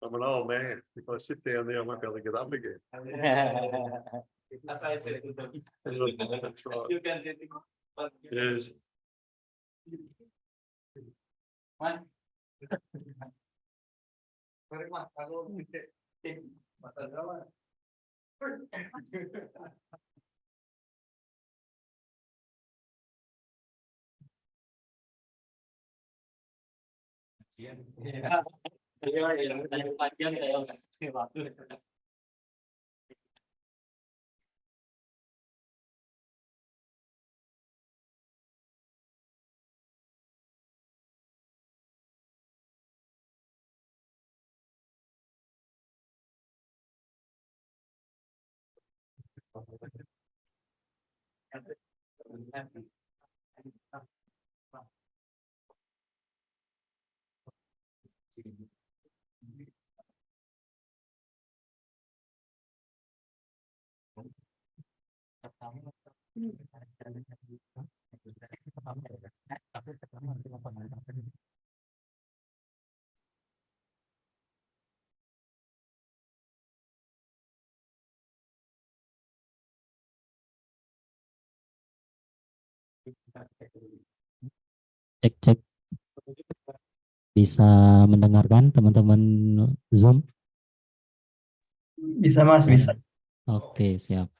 I'm an old man. If I sit down there, I won't be able to get up again. That's right. Yes. Cek cek, bisa mendengarkan teman-teman Zoom? Bisa Mas, bisa. Oke, siap.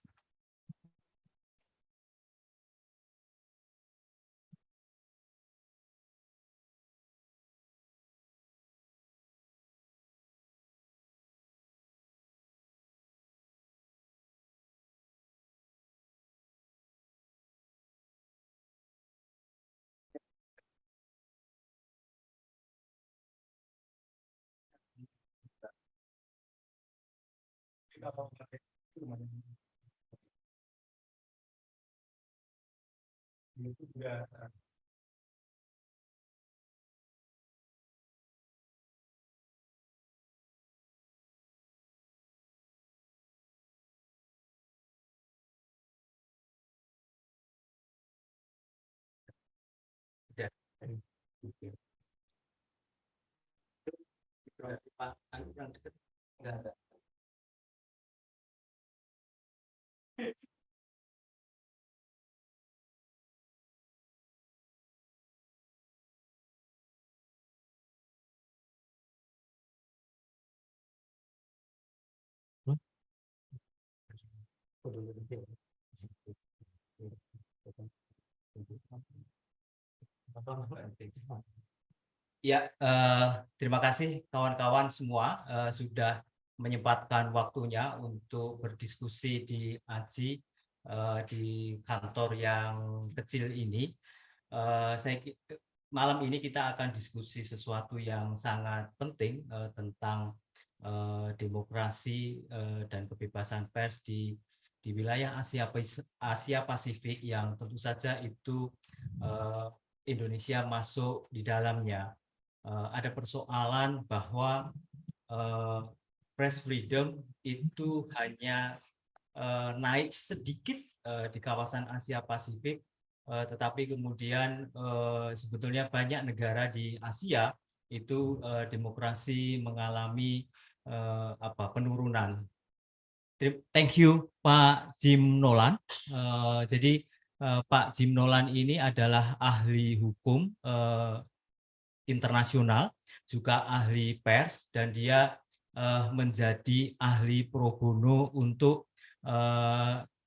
Ya, terima kasih kawan-kawan semua sudah menyempatkan waktunya untuk berdiskusi di AJI di kantor yang kecil ini. Malam ini kita akan diskusi sesuatu yang sangat penting tentang demokrasi dan kebebasan pers di wilayah Asia Pasifik yang tentu saja itu Indonesia masuk di dalamnya. Ada persoalan bahwa press freedom itu hanya naik sedikit di kawasan Asia Pasifik, tetapi kemudian sebetulnya banyak negara di Asia itu demokrasi mengalami penurunan. Thank you Pak Jim Nolan. Jadi Pak Jim Nolan ini adalah ahli hukum internasional, juga ahli pers, dan dia menjadi ahli pro bono untuk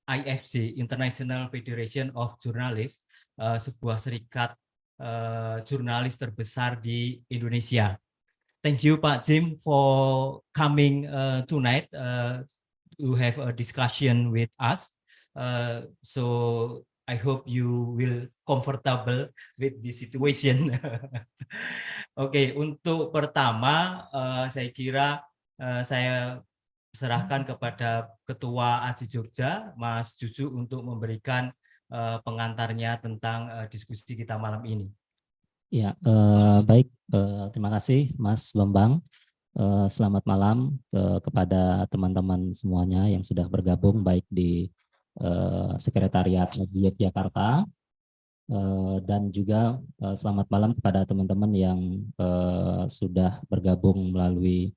IFJ, International Federation of Journalists, sebuah serikat jurnalis terbesar di Indonesia. Thank you Pak Jim for coming tonight to have a discussion with us. So I hope you will comfortable with this situation. Oke, untuk pertama saya kira saya serahkan kepada Ketua AJI Jogja, Mas Juju, untuk memberikan pengantarnya tentang diskusi kita malam ini. Ya, baik. Terima kasih Mas Bambang. Selamat malam kepada teman-teman semuanya yang sudah bergabung baik di Sekretariat AJI Jakarta dan juga selamat malam kepada teman-teman yang sudah bergabung melalui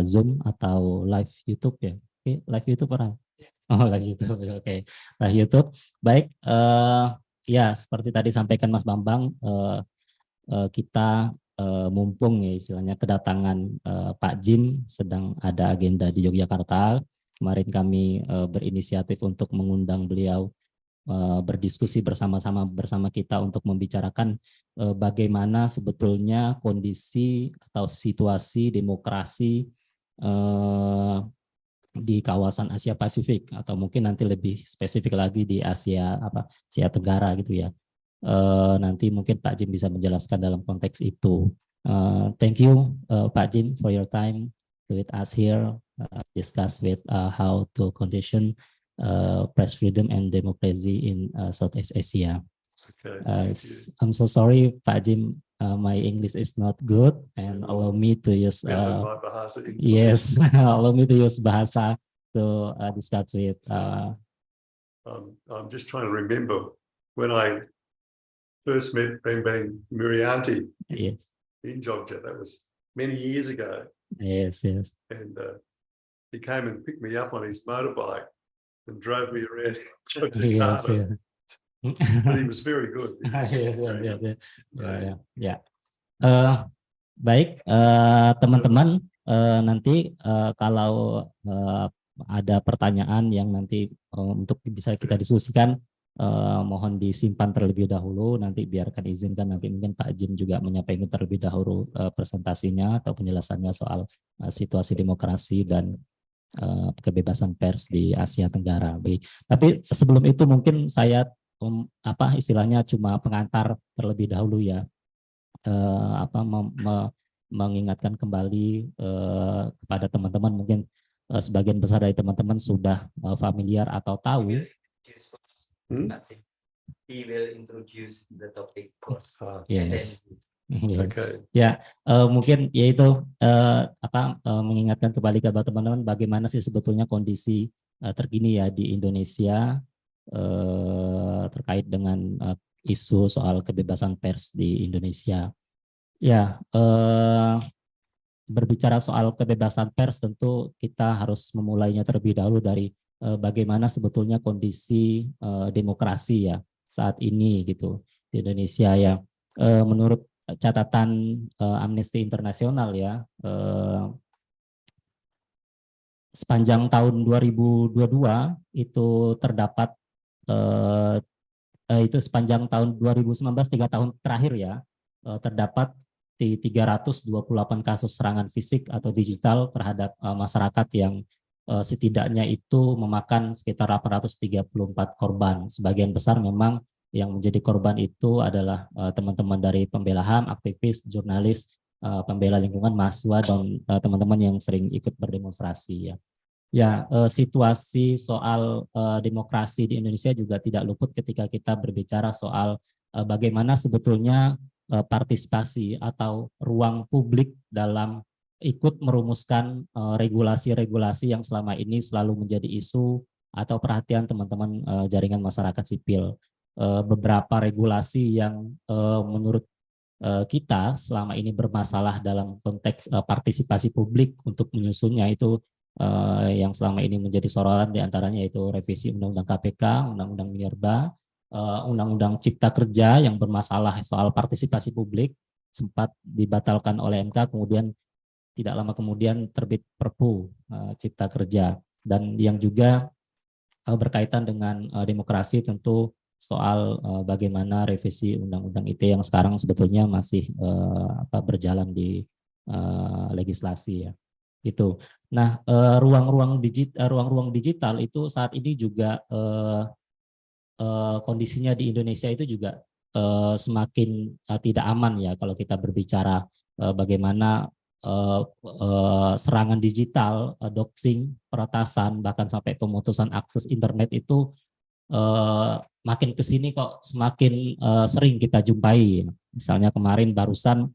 Zoom atau live YouTube ya. Oke, live YouTube orang. Oh, live YouTube. Oke, live YouTube. Baik, ya seperti tadi sampaikan Mas Bambang, kita mumpung ya istilahnya kedatangan Pak Jim sedang ada agenda di Yogyakarta. Kemarin kami berinisiatif untuk mengundang beliau berdiskusi bersama kita untuk membicarakan bagaimana sebetulnya kondisi atau situasi demokrasi di kawasan Asia Pasifik atau mungkin nanti lebih spesifik lagi di Asia Tenggara gitu ya. Nanti mungkin Pak Jim bisa menjelaskan dalam konteks itu. Thank you Pak Jim for your time with us here, discuss with how to condition press freedom and democracy in Southeast Asia. Okay, thank you. I'm so sorry, Pak Jim, my English is not good, and allow me to use My bahasa English. yes, allow me to use bahasa to discuss with. I'm just trying to remember when I first met Bang Murianti Yes, in Jogja. That was many years ago, yes, and he came and picked me up on his motorbike and drove me around yes, Jakarta. But he was very good. He was yes, very yes, good. yes, ya. Baik, teman-teman, nanti kalau ada pertanyaan yang nanti untuk bisa kita diskusikan, mohon disimpan terlebih dahulu. Nanti biarkan izinkan nanti mungkin Pak Jim juga menyampaikan terlebih dahulu presentasinya atau penjelasannya soal situasi demokrasi dan kebebasan pers di Asia Tenggara. Baik. Tapi sebelum itu mungkin saya istilahnya cuma pengantar terlebih dahulu ya. Mengingatkan kembali kepada teman-teman, mungkin sebagian besar dari teman-teman sudah familiar atau tahu. He will introduce the topic first. Yes. Okay. Ya, mungkin yaitu mengingatkan kembali kepada teman-teman bagaimana sih sebetulnya kondisi terkini ya di Indonesia terkait dengan isu soal kebebasan pers di Indonesia. Ya, berbicara soal kebebasan pers tentu kita harus memulainya terlebih dahulu dari bagaimana sebetulnya kondisi demokrasi ya saat ini gitu di Indonesia ya. Menurut catatan Amnesty Internasional ya, sepanjang tahun 2022 itu terdapat itu sepanjang tahun 2019 3 tahun terakhir ya, terdapat di 328 kasus serangan fisik atau digital terhadap masyarakat yang setidaknya itu memakan sekitar 834 korban. Sebagian besar memang yang menjadi korban itu adalah teman-teman dari pembela HAM, aktivis, jurnalis, pembela lingkungan, mahasiswa, dan teman-teman yang sering ikut berdemonstrasi ya. Ya, situasi soal demokrasi di Indonesia juga tidak luput ketika kita berbicara soal bagaimana sebetulnya partisipasi atau ruang publik dalam ikut merumuskan regulasi-regulasi yang selama ini selalu menjadi isu atau perhatian teman-teman jaringan masyarakat sipil. Beberapa regulasi yang menurut kita selama ini bermasalah dalam konteks partisipasi publik untuk menyusunnya itu yang selama ini menjadi sorotan diantaranya yaitu revisi Undang-Undang KPK, Undang-Undang Minerba, Undang-Undang Cipta Kerja yang bermasalah soal partisipasi publik sempat dibatalkan oleh MK, kemudian tidak lama kemudian terbit Perpu Cipta Kerja, dan yang juga berkaitan dengan demokrasi tentu soal bagaimana revisi Undang-Undang ITE yang sekarang sebetulnya masih berjalan di legislasi ya. Itu. Nah, ruang-ruang digital itu saat ini juga kondisinya di Indonesia itu juga semakin tidak aman ya kalau kita berbicara bagaimana serangan digital, doxing, peretasan, bahkan sampai pemutusan akses internet itu makin ke sini kok semakin sering kita jumpai. Misalnya kemarin barusan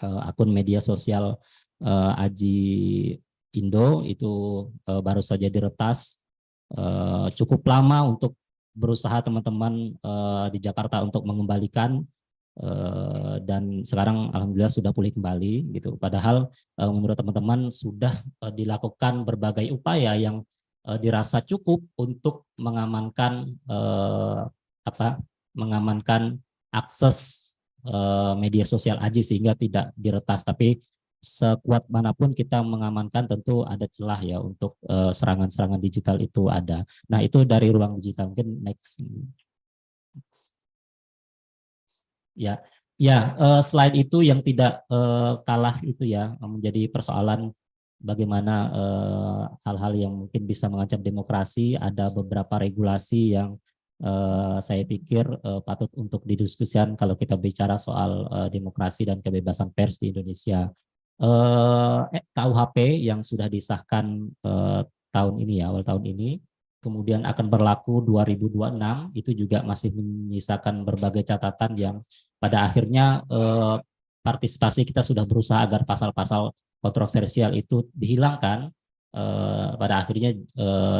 akun media sosial AJI Indo itu baru saja diretas cukup lama untuk berusaha teman-teman di Jakarta untuk mengembalikan, dan sekarang alhamdulillah sudah pulih kembali gitu. Padahal menurut teman-teman sudah dilakukan berbagai upaya yang dirasa cukup untuk mengamankan mengamankan akses media sosial AJI sehingga tidak diretas. Tapi sekuat manapun kita mengamankan, tentu ada celah ya untuk serangan-serangan digital itu ada. Nah, itu dari ruang digital. Mungkin next. Ya, selain itu yang tidak kalah itu ya menjadi persoalan bagaimana hal-hal yang mungkin bisa mengancam demokrasi. Ada beberapa regulasi yang saya pikir patut untuk didiskusikan kalau kita bicara soal demokrasi dan kebebasan pers di Indonesia. KUHP yang sudah disahkan tahun ini ya, awal tahun ini, kemudian akan berlaku 2026, itu juga masih menyisakan berbagai catatan yang pada akhirnya partisipasi kita sudah berusaha agar pasal-pasal kontroversial itu dihilangkan, pada akhirnya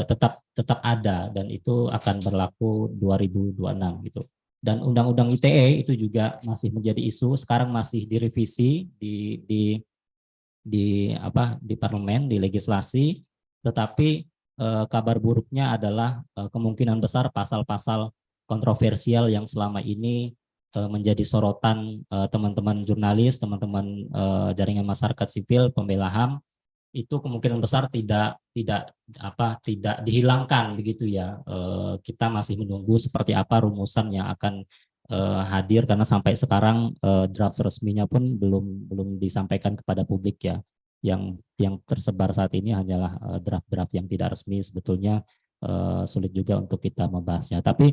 tetap ada, dan itu akan berlaku 2026 gitu. Dan Undang-Undang ITE itu juga masih menjadi isu, sekarang masih direvisi di parlemen, di legislasi, tetapi kabar buruknya adalah kemungkinan besar pasal-pasal kontroversial yang selama ini menjadi sorotan teman-teman jurnalis, teman-teman jaringan masyarakat sipil, pembela HAM, itu kemungkinan besar tidak dihilangkan begitu ya. Kita masih menunggu seperti apa rumusan yang akan hadir, karena sampai sekarang draft resminya pun belum disampaikan kepada publik ya. Yang tersebar saat ini hanyalah draft-draft yang tidak resmi, sebetulnya sulit juga untuk kita membahasnya. Tapi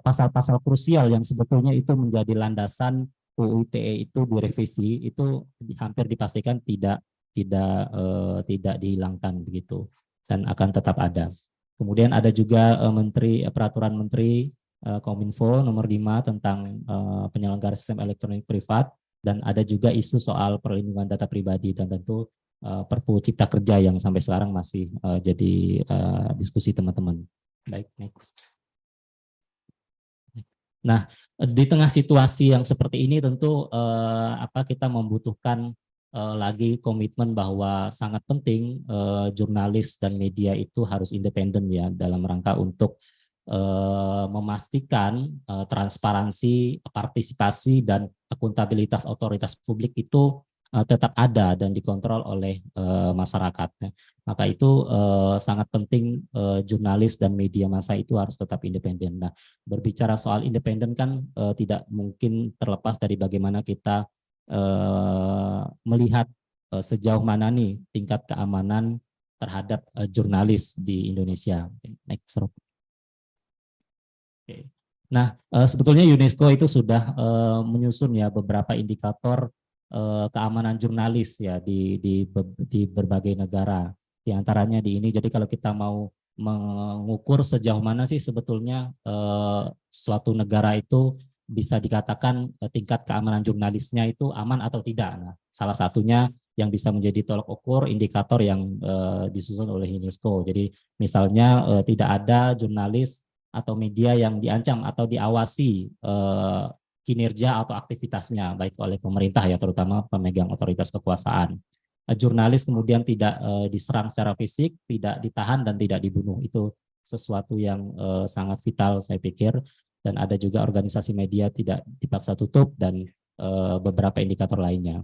pasal-pasal krusial yang sebetulnya itu menjadi landasan UU ITE itu direvisi, itu hampir dipastikan tidak dihilangkan begitu, dan akan tetap ada. Kemudian ada juga peraturan Menteri Kominfo nomor 5 tentang penyelenggara sistem elektronik privat, dan ada juga isu soal perlindungan data pribadi, dan tentu Perpu Cipta Kerja yang sampai sekarang masih jadi diskusi teman-teman. Baik, next. Nah, di tengah situasi yang seperti ini tentu kita membutuhkan lagi komitmen bahwa sangat penting jurnalis dan media itu harus independen ya, dalam rangka untuk memastikan transparansi, partisipasi, dan akuntabilitas otoritas publik itu tetap ada dan dikontrol oleh masyarakat. Maka itu sangat penting jurnalis dan media massa itu harus tetap independen. Nah, berbicara soal independen kan tidak mungkin terlepas dari bagaimana kita melihat sejauh mana nih tingkat keamanan terhadap jurnalis di Indonesia. Next. Oke. Nah, sebetulnya UNESCO itu sudah menyusun ya beberapa indikator keamanan jurnalis ya di berbagai negara. Di antaranya di ini. Jadi kalau kita mau mengukur sejauh mana sih sebetulnya suatu negara itu bisa dikatakan tingkat keamanan jurnalisnya itu aman atau tidak. Nah, salah satunya yang bisa menjadi tolok ukur indikator yang disusun oleh UNESCO. Jadi misalnya tidak ada jurnalis atau media yang diancam atau diawasi kinerja atau aktivitasnya baik oleh pemerintah ya, terutama pemegang otoritas kekuasaan. Jurnalis kemudian tidak diserang secara fisik, tidak ditahan, dan tidak dibunuh. Itu sesuatu yang sangat vital saya pikir. Dan ada juga organisasi media tidak dipaksa tutup, dan beberapa indikator lainnya.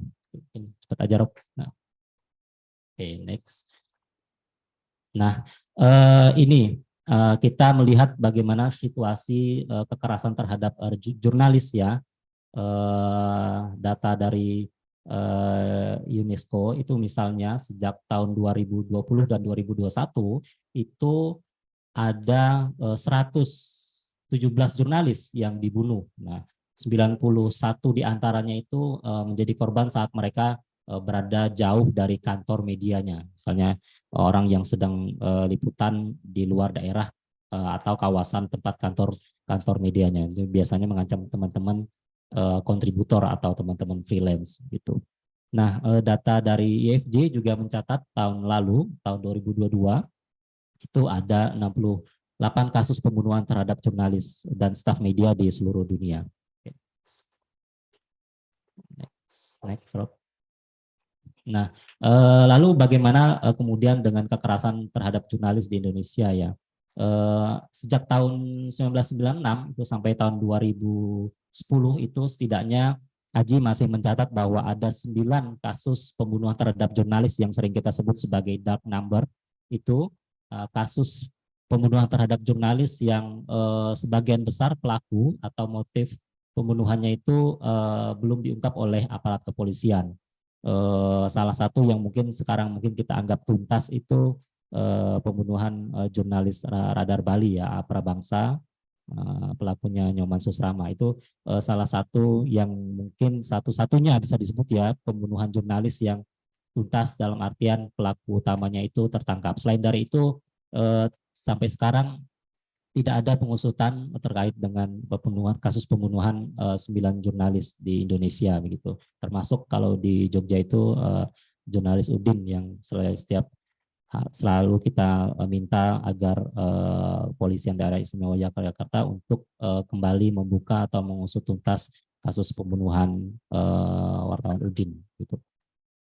Cepat aja, Rob. Nah. Oke, next. Nah, ini kita melihat bagaimana situasi kekerasan terhadap jurnalis ya. Data dari UNESCO itu misalnya sejak tahun 2020 dan 2021 itu ada 117 jurnalis yang dibunuh. Nah, 91 diantaranya itu menjadi korban saat mereka berada jauh dari kantor medianya. Misalnya orang yang sedang liputan di luar daerah atau kawasan tempat kantor medianya. Itu biasanya mengancam teman-teman kontributor atau teman-teman freelance gitu. Nah, data dari IFJ juga mencatat tahun lalu, tahun 2022 itu ada 69 8 kasus pembunuhan terhadap jurnalis dan staf media di seluruh dunia. Next, Rob. Nah, lalu bagaimana kemudian dengan kekerasan terhadap jurnalis di Indonesia ya? Sejak tahun 1996 itu sampai tahun 2010 itu setidaknya AJI masih mencatat bahwa ada 9 kasus pembunuhan terhadap jurnalis yang sering kita sebut sebagai dark number. Itu kasus pembunuhan terhadap jurnalis yang sebagian besar pelaku atau motif pembunuhannya itu belum diungkap oleh aparat kepolisian. Salah satu yang mungkin sekarang kita anggap tuntas itu pembunuhan jurnalis Radar Bali ya, Prabangsa, pelakunya Nyoman Susrama. Itu salah satu yang mungkin satu-satunya bisa disebut ya pembunuhan jurnalis yang tuntas dalam artian pelaku utamanya itu tertangkap. Selain dari itu sampai sekarang tidak ada pengusutan terkait dengan kasus pembunuhan 9 jurnalis di Indonesia begitu. Termasuk kalau di Jogja itu jurnalis Udin yang selalu kita minta agar Kepolisian Daerah Istimewa Yogyakarta untuk kembali membuka atau mengusut tuntas kasus pembunuhan wartawan Udin gitu.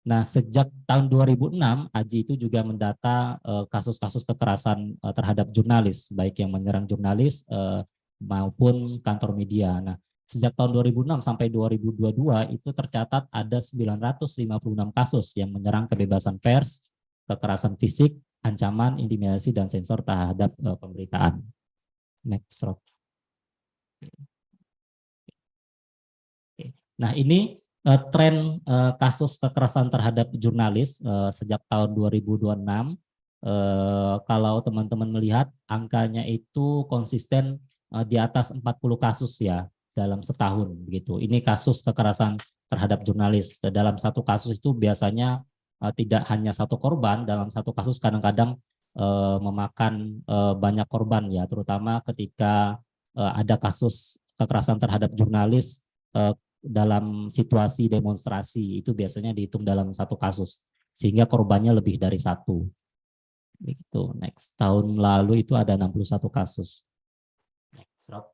Nah, sejak tahun 2006, AJI itu juga mendata kasus-kasus kekerasan terhadap jurnalis, baik yang menyerang jurnalis maupun kantor media. Nah, sejak tahun 2006 sampai 2022 itu tercatat ada 956 kasus yang menyerang kebebasan pers, kekerasan fisik, ancaman, intimidasi, dan sensor terhadap pemberitaan. Next, Rob. Nah, ini tren kasus kekerasan terhadap jurnalis sejak tahun 2026. Kalau teman-teman melihat angkanya itu konsisten di atas 40 kasus ya dalam setahun begitu. Ini kasus kekerasan terhadap jurnalis. Dalam satu kasus itu biasanya tidak hanya satu korban, dalam satu kasus kadang-kadang memakan banyak korban ya, terutama ketika ada kasus kekerasan terhadap jurnalis dalam situasi demonstrasi, itu biasanya dihitung dalam satu kasus sehingga korbannya lebih dari satu. Begitu. Next, tahun lalu itu ada 61 kasus. Next, Rob.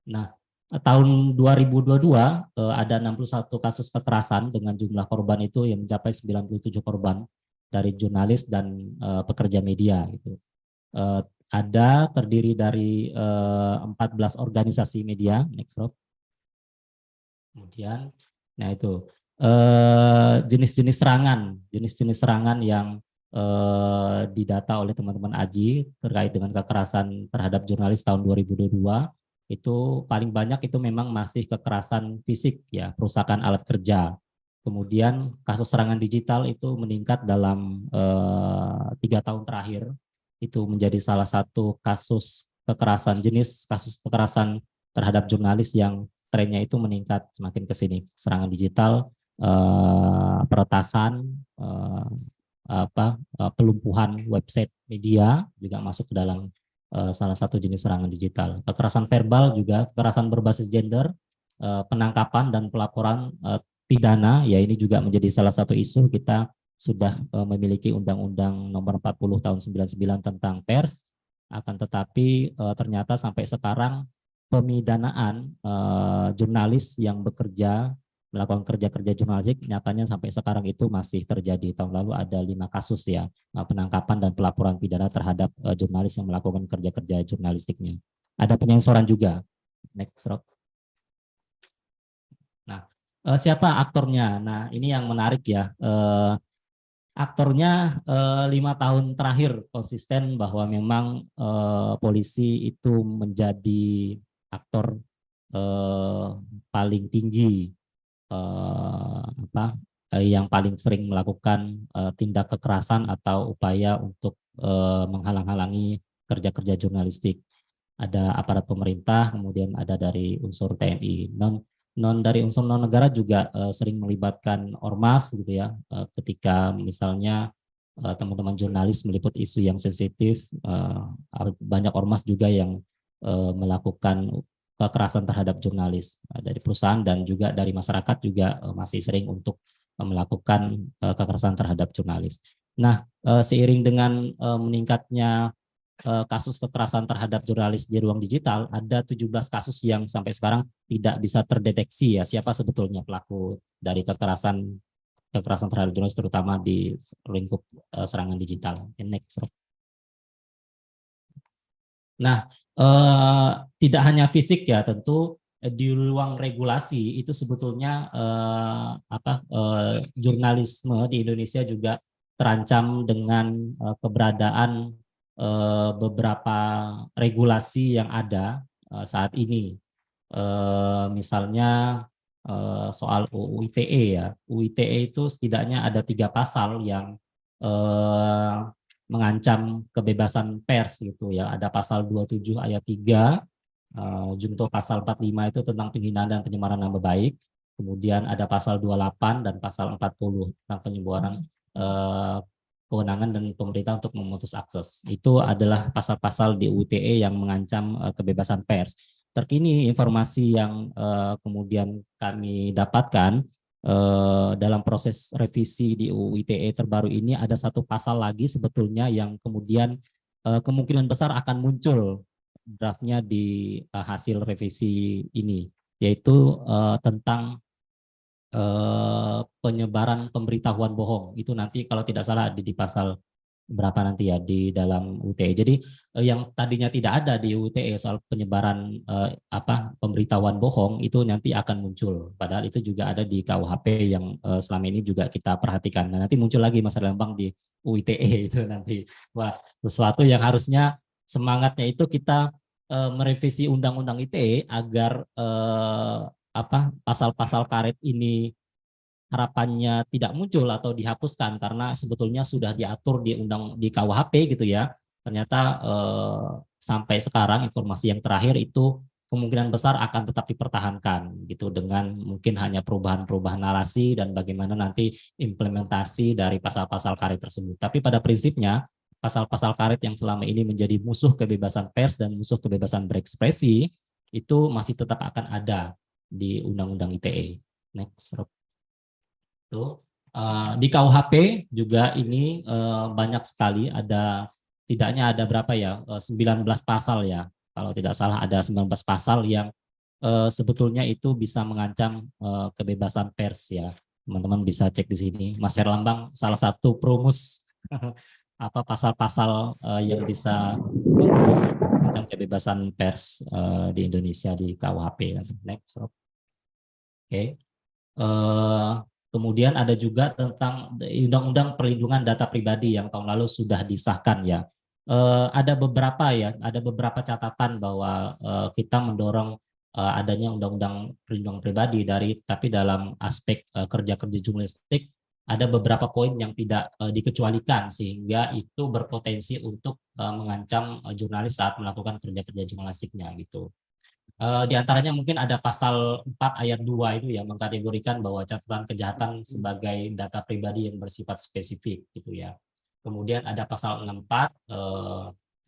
Nah, tahun 2022 ada 61 kasus kekerasan dengan jumlah korban itu yang mencapai 97 korban dari jurnalis dan pekerja media gitu. Ada terdiri dari 14 organisasi media. Next, Rob. Kemudian, nah itu jenis-jenis serangan yang didata oleh teman-teman AJI terkait dengan kekerasan terhadap jurnalis tahun 2022 itu paling banyak itu memang masih kekerasan fisik ya, perusakan alat kerja. Kemudian kasus serangan digital itu meningkat dalam 3 tahun terakhir. Itu menjadi salah satu kasus kekerasan terhadap jurnalis yang trennya itu meningkat semakin ke sini. Serangan digital, peretasan, pelumpuhan website media juga masuk ke dalam salah satu jenis serangan digital. Kekerasan verbal juga, kekerasan berbasis gender, penangkapan dan pelaporan pidana, ya ini juga menjadi salah satu isu. Kita sudah memiliki Undang-Undang Nomor 40 Tahun 99 tentang pers, akan tetapi ternyata sampai sekarang pemidanaan jurnalis yang melakukan kerja-kerja jurnalistik nyatanya sampai sekarang itu masih terjadi. Tahun lalu ada 5 kasus ya penangkapan dan pelaporan pidana terhadap jurnalis yang melakukan kerja-kerja jurnalistiknya. Ada penyensoran juga. Next, Rob. Nah, siapa aktornya? Nah, ini yang menarik ya. Aktornya 5 tahun terakhir konsisten bahwa memang polisi itu menjadi aktor paling tinggi, yang paling sering melakukan tindak kekerasan atau upaya untuk menghalang-halangi kerja-kerja jurnalistik. Ada aparat pemerintah, kemudian ada dari unsur TNI. Dari unsur non negara juga sering melibatkan ormas gitu ya, ketika misalnya teman-teman jurnalis meliput isu yang sensitif, banyak ormas juga yang melakukan kekerasan terhadap jurnalis dari perusahaan dan juga dari masyarakat juga masih sering untuk melakukan kekerasan terhadap jurnalis. Nah, seiring dengan meningkatnya kasus kekerasan terhadap jurnalis di ruang digital, ada 17 kasus yang sampai sekarang tidak bisa terdeteksi ya siapa sebetulnya pelaku dari kekerasan terhadap jurnalis, terutama di lingkup serangan digital. Next. Nah, tidak hanya fisik ya, tentu di ruang regulasi itu sebetulnya jurnalisme di Indonesia juga terancam dengan keberadaan beberapa regulasi yang ada saat ini. Misalnya soal UU ITE ya. UU ITE itu setidaknya ada 3 pasal yang mengancam kebebasan pers gitu ya. Ada pasal 27 ayat 3, junto pasal 45 itu tentang penghinaan dan penyemaran nama baik. Kemudian ada pasal 28 dan pasal 40 tentang penyebaran kewenangan dan pemerintah untuk memutus akses. Itu adalah pasal-pasal di UU ITE yang mengancam kebebasan pers. Terkini informasi yang kemudian kami dapatkan dalam proses revisi di UU ITE terbaru ini ada 1 pasal lagi sebetulnya yang kemudian kemungkinan besar akan muncul draftnya di hasil revisi ini, yaitu tentang penyebaran pemberitahuan bohong. Itu nanti kalau tidak salah di pasal berapa nanti ya di dalam UTE. Jadi yang tadinya tidak ada di UTE soal penyebaran pemberitahuan bohong itu nanti akan muncul. Padahal itu juga ada di KUHP yang selama ini juga kita perhatikan. Nah, nanti muncul lagi Mas Lambang di UITE itu nanti. Wah, sesuatu yang harusnya semangatnya itu kita merevisi Undang-Undang ITE agar pasal-pasal karet ini harapannya tidak muncul atau dihapuskan karena sebetulnya sudah diatur di KUHP gitu ya. Ternyata sampai sekarang informasi yang terakhir itu kemungkinan besar akan tetap dipertahankan gitu dengan mungkin hanya perubahan-perubahan narasi dan bagaimana nanti implementasi dari pasal-pasal karet tersebut. Tapi pada prinsipnya pasal-pasal karet yang selama ini menjadi musuh kebebasan pers dan musuh kebebasan berekspresi itu masih tetap akan ada di Undang-Undang ITE. Next. Di KUHP juga ini banyak sekali, ada tidaknya ada berapa ya, 19 pasal ya, kalau tidak salah ada 19 pasal yang sebetulnya itu bisa mengancam kebebasan pers ya. Teman-teman bisa cek di sini. Mas Herlambang salah satu perumus pasal-pasal yang bisa mengancam kebebasan pers di Indonesia di KUHP. Next. Oke. Kemudian ada juga tentang Undang-Undang Perlindungan Data Pribadi yang tahun lalu sudah disahkan ya. Ada beberapa catatan bahwa kita mendorong adanya Undang-Undang Perlindungan Pribadi tapi dalam aspek kerja-kerja jurnalistik ada beberapa poin yang tidak dikecualikan sehingga itu berpotensi untuk mengancam jurnalis saat melakukan kerja-kerja jurnalistiknya gitu. Di antaranya mungkin ada pasal 4 ayat 2 itu ya mengkategorikan bahwa catatan kejahatan sebagai data pribadi yang bersifat spesifik gitu ya. Kemudian ada pasal 64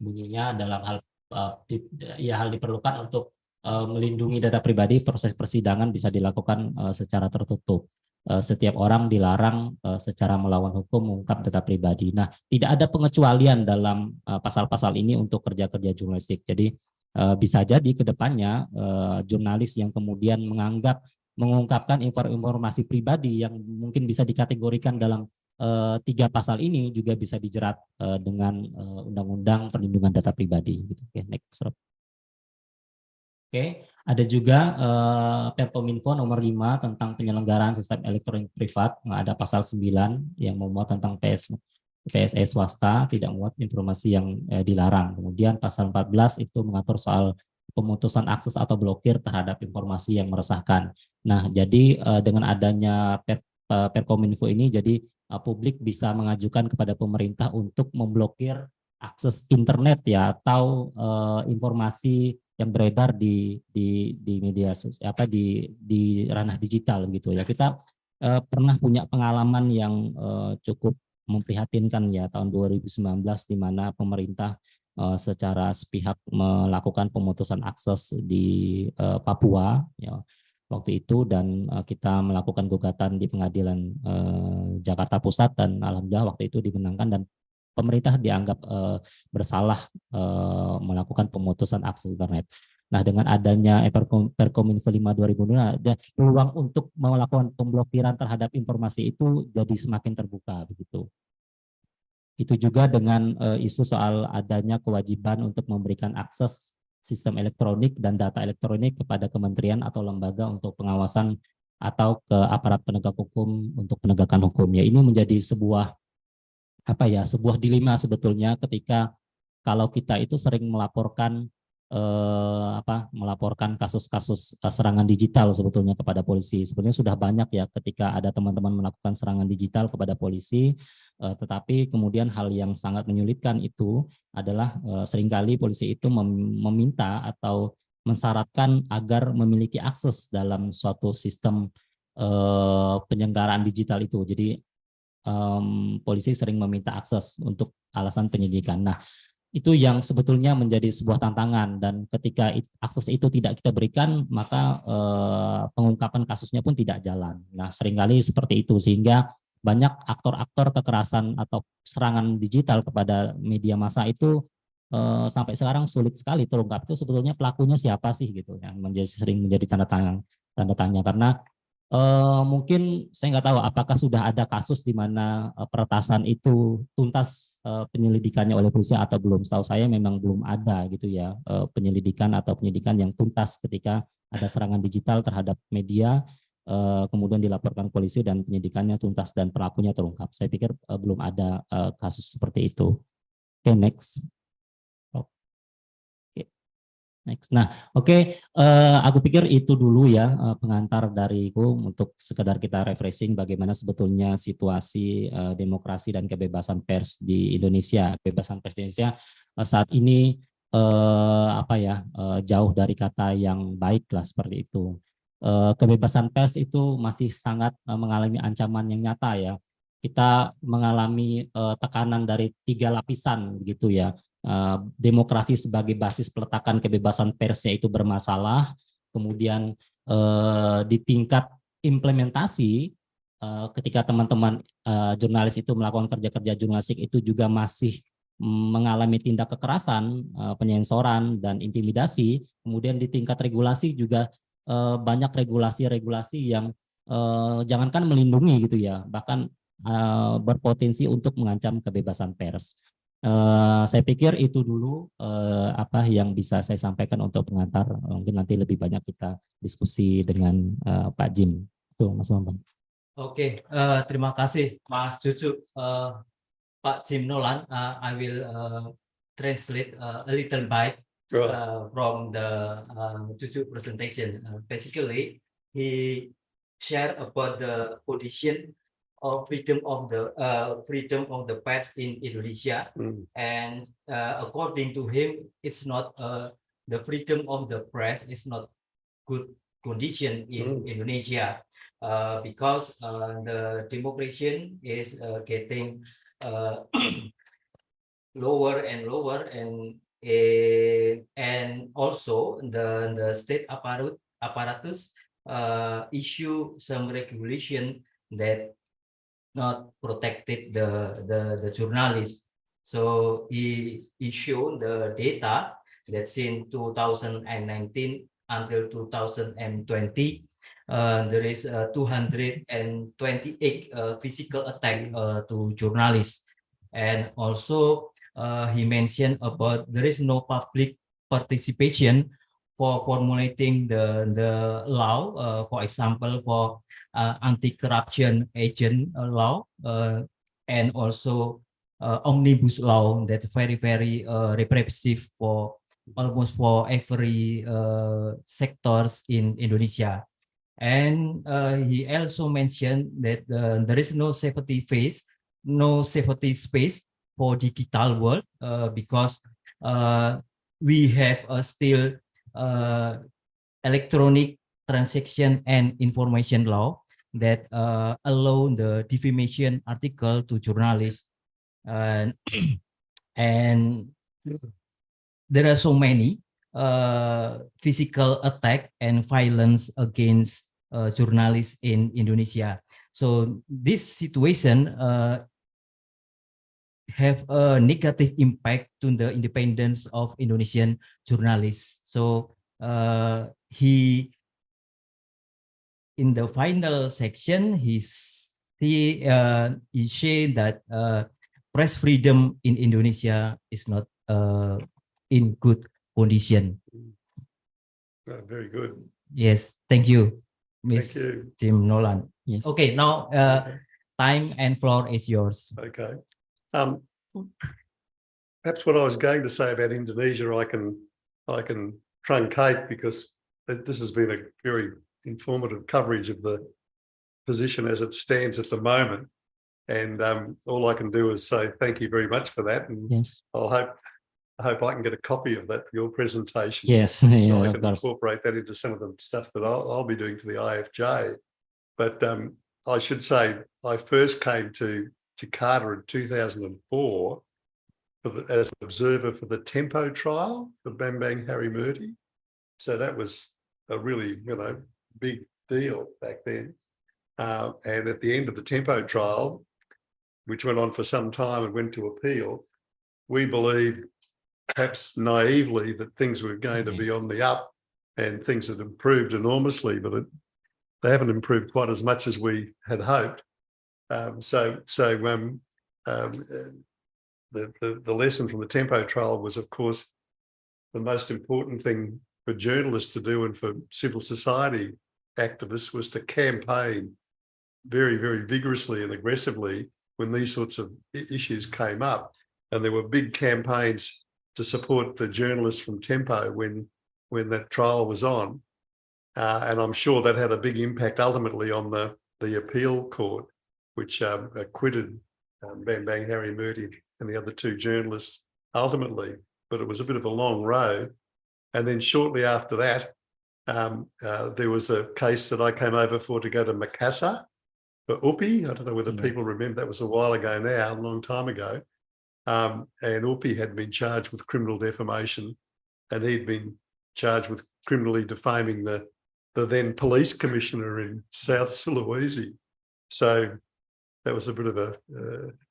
bunyinya dalam hal diperlukan untuk melindungi data pribadi, proses persidangan bisa dilakukan secara tertutup. Setiap orang dilarang secara melawan hukum mengungkap data pribadi. Nah, tidak ada pengecualian dalam pasal-pasal ini untuk kerja-kerja jurnalistik. Jadi bisa jadi ke depannya jurnalis yang kemudian mengungkapkan informasi pribadi yang mungkin bisa dikategorikan dalam 3 pasal ini juga bisa dijerat dengan Undang-Undang Perlindungan Data Pribadi. Gitu. Oke, next. Oke, ada juga Perkominfo nomor 5 tentang penyelenggaraan sistem elektronik privat. Ada pasal 9 yang memuat tentang PSE swasta tidak muat informasi yang dilarang. Kemudian pasal 14 itu mengatur soal pemutusan akses atau blokir terhadap informasi yang meresahkan. Nah, jadi dengan adanya Perkominfo ini, jadi publik bisa mengajukan kepada pemerintah untuk memblokir akses internet ya atau informasi yang beredar di media sosial di ranah digital gitu ya. Kita pernah punya pengalaman yang cukup memprihatinkan ya tahun 2019 di mana pemerintah secara sepihak melakukan pemutusan akses di Papua ya waktu itu dan kita melakukan gugatan di pengadilan Jakarta Pusat dan alhamdulillah waktu itu dimenangkan dan pemerintah dianggap bersalah melakukan pemutusan akses internet. Nah, dengan adanya Perkominfo 5 2002, ada peluang untuk melakukan pemblokiran terhadap informasi itu jadi semakin terbuka begitu. Itu juga dengan isu soal adanya kewajiban untuk memberikan akses sistem elektronik dan data elektronik kepada kementerian atau lembaga untuk pengawasan atau ke aparat penegak hukum untuk penegakan hukum. Ya, ini menjadi sebuah sebuah dilema sebetulnya ketika kalau kita itu sering melaporkan melaporkan kasus-kasus serangan digital sebetulnya kepada polisi. Sebetulnya sudah banyak ya ketika ada teman-teman melakukan serangan digital kepada polisi, tetapi kemudian hal yang sangat menyulitkan itu adalah seringkali polisi itu meminta atau mensyaratkan agar memiliki akses dalam suatu sistem penyelenggaraan digital itu. Jadi polisi sering meminta akses untuk alasan penyidikan. Nah, itu yang sebetulnya menjadi sebuah tantangan, dan ketika akses itu tidak kita berikan, maka pengungkapan kasusnya pun tidak jalan. Nah, seringkali seperti itu, sehingga banyak aktor-aktor kekerasan atau serangan digital kepada media massa itu sampai sekarang sulit sekali terungkap. Itu sebetulnya pelakunya siapa sih gitu, yang sering menjadi tanda tanya karena mungkin saya nggak tahu apakah sudah ada kasus di mana peretasan itu tuntas penyelidikannya oleh polisi atau belum. Setahu saya memang belum ada gitu ya, penyelidikan atau penyidikan yang tuntas ketika ada serangan digital terhadap media, kemudian dilaporkan polisi dan penyidikannya tuntas dan pelakunya terungkap. Saya pikir belum ada kasus seperti itu. Oke, next. Next. Nah, oke, aku pikir itu dulu ya pengantar dariku untuk sekedar kita refreshing bagaimana sebetulnya situasi demokrasi dan kebebasan pers di Indonesia. Kebebasan pers di Indonesia saat ini jauh dari kata yang baik lah seperti itu. Kebebasan pers itu masih sangat mengalami ancaman yang nyata ya. Kita mengalami tekanan dari 3 lapisan begitu ya. Demokrasi sebagai basis peletakan kebebasan persnya itu bermasalah, kemudian di tingkat implementasi ketika teman-teman jurnalis itu melakukan kerja-kerja jurnalistik itu juga masih mengalami tindak kekerasan, penyensoran dan intimidasi. Kemudian di tingkat regulasi juga banyak regulasi-regulasi yang jangankan melindungi gitu ya, bahkan berpotensi untuk mengancam kebebasan pers. Saya pikir itu dulu apa yang bisa saya sampaikan untuk pengantar. Mungkin nanti lebih banyak kita diskusi dengan Pak Jim. Itu Mas Bambang. Oke, terima kasih Mas Cucu. Pak Jim Nolan, I will translate a little bit from the Cucu presentation. Basically, he shared about the condition of freedom of the press in Indonesia, and according to him, it's not the freedom of the press is not good condition in Indonesia because the democracy is getting lower and lower, and also the state apparatus issue some regulation that not protected the journalists. So he showed the data that since 2019 until 2020 there is 228 physical attack to journalists, and also he mentioned about there is no public participation for formulating the law, for example for anti-corruption agent law, and also omnibus law that very repressive for almost for every sectors in Indonesia. And he also mentioned that there is no safety space for digital world because we have still electronic transaction and information law that allow the defamation article to journalists, and there are so many physical attack and violence against journalists in Indonesia. So this situation have a negative impact to the independence of Indonesian journalists. So he, in the final section, he said that press freedom in Indonesia is not in good condition. Very good. Yes, thank you, Thank Miss you. Jim Nolan. Yes. Okay, now time and floor is yours. Okay. Perhaps what I was going to say about Indonesia, I can truncate, because this has been a very informative coverage of the position as it stands at the moment. And all I can do is say thank you very much for that. And Yes. I hope I can get a copy of that for your presentation. Yes. So Yeah, I of can course. incorporate that into some of the stuff that I'll be doing for the IFJ. But I should say I first came to Jakarta in 2004 as an observer for the Tempo trial for Bambang Harimurti. So that was a really, big deal back then. And at the end of the Tempo trial, which went on for some time and went to appeal, we believed, perhaps naively, that things were going to be on the up and things had improved enormously, but they haven't improved quite as much as we had hoped. The lesson from the Tempo trial was, of course, the most important thing for journalists to do and for civil society activists was to campaign very, very vigorously and aggressively when these sorts of issues came up. And there were big campaigns to support the journalists from Tempo when that trial was on. And I'm sure that had a big impact ultimately on the appeal court, which acquitted Bambang Harimurti and the other two journalists ultimately. But it was a bit of a long road. And then shortly after that, there was a case that I came over for to go to Makassar for UPI. I don't know whether people remember, that was a while ago now, a long time ago. And UPI had been charged with criminal defamation, and he'd been charged with criminally defaming the then police commissioner in South Sulawesi. So that was a bit of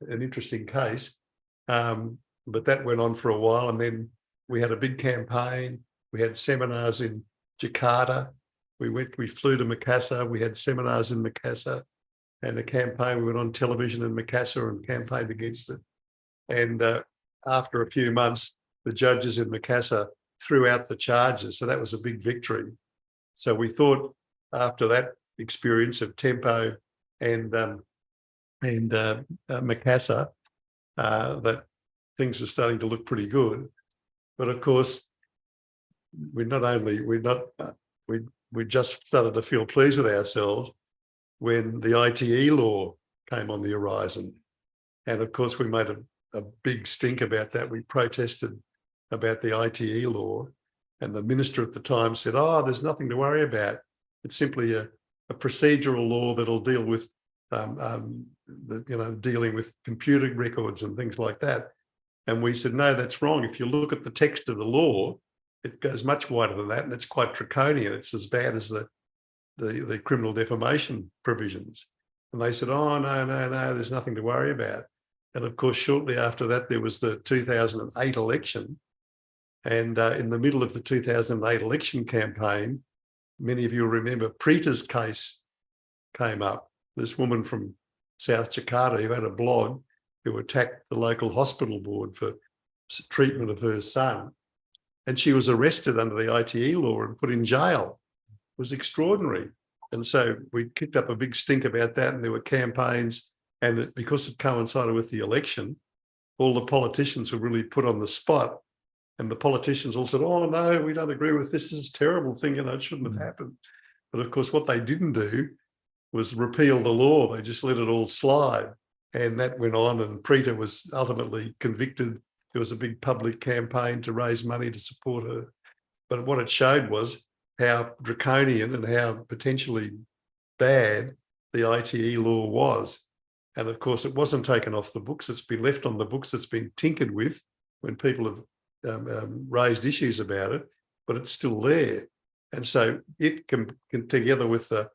an interesting case. But that went on for a while, and then we had a big campaign. We had seminars in Jakarta. We flew to Makassar. We had seminars in Makassar, and the campaign, we went on television in Makassar and campaigned against it. And after a few months, the judges in Makassar threw out the charges. So that was a big victory. So we thought after that experience of Tempo and Makassar, that things were starting to look pretty good. But of course, we just started to feel pleased with ourselves when the ITE law came on the horizon. And of course, we made a big stink about that. We protested about the ITE law, and the minister at the time said, "Oh, there's nothing to worry about. It's simply a procedural law that'll deal with, dealing with computer records and things like that." And we said, "No, that's wrong. If you look at the text of the law, it goes much wider than that, and it's quite draconian. It's as bad as the criminal defamation provisions." And they said, "Oh, no, there's nothing to worry about." And of course, shortly after that, there was the 2008 election. And in the middle of the 2008 election campaign, many of you remember Preeta's case came up. This woman from South Jakarta who had a blog, who attacked the local hospital board for treatment of her son. And she was arrested under the ITE law and put in jail. It was extraordinary. And so we kicked up a big stink about that, and there were campaigns. And because it coincided with the election, all the politicians were really put on the spot. And the politicians all said, "Oh, no, we don't agree with this. This is a terrible thing. It shouldn't have happened." But of course, what they didn't do was repeal the law. They just let it all slide. And that went on, and Preeta was ultimately convicted. There was a big public campaign to raise money to support her. But what it showed was how draconian and how potentially bad the ITE law was. And of course, it wasn't taken off the books. It's been left on the books. It's been tinkered with when people have raised issues about it, but it's still there. And so it can together with the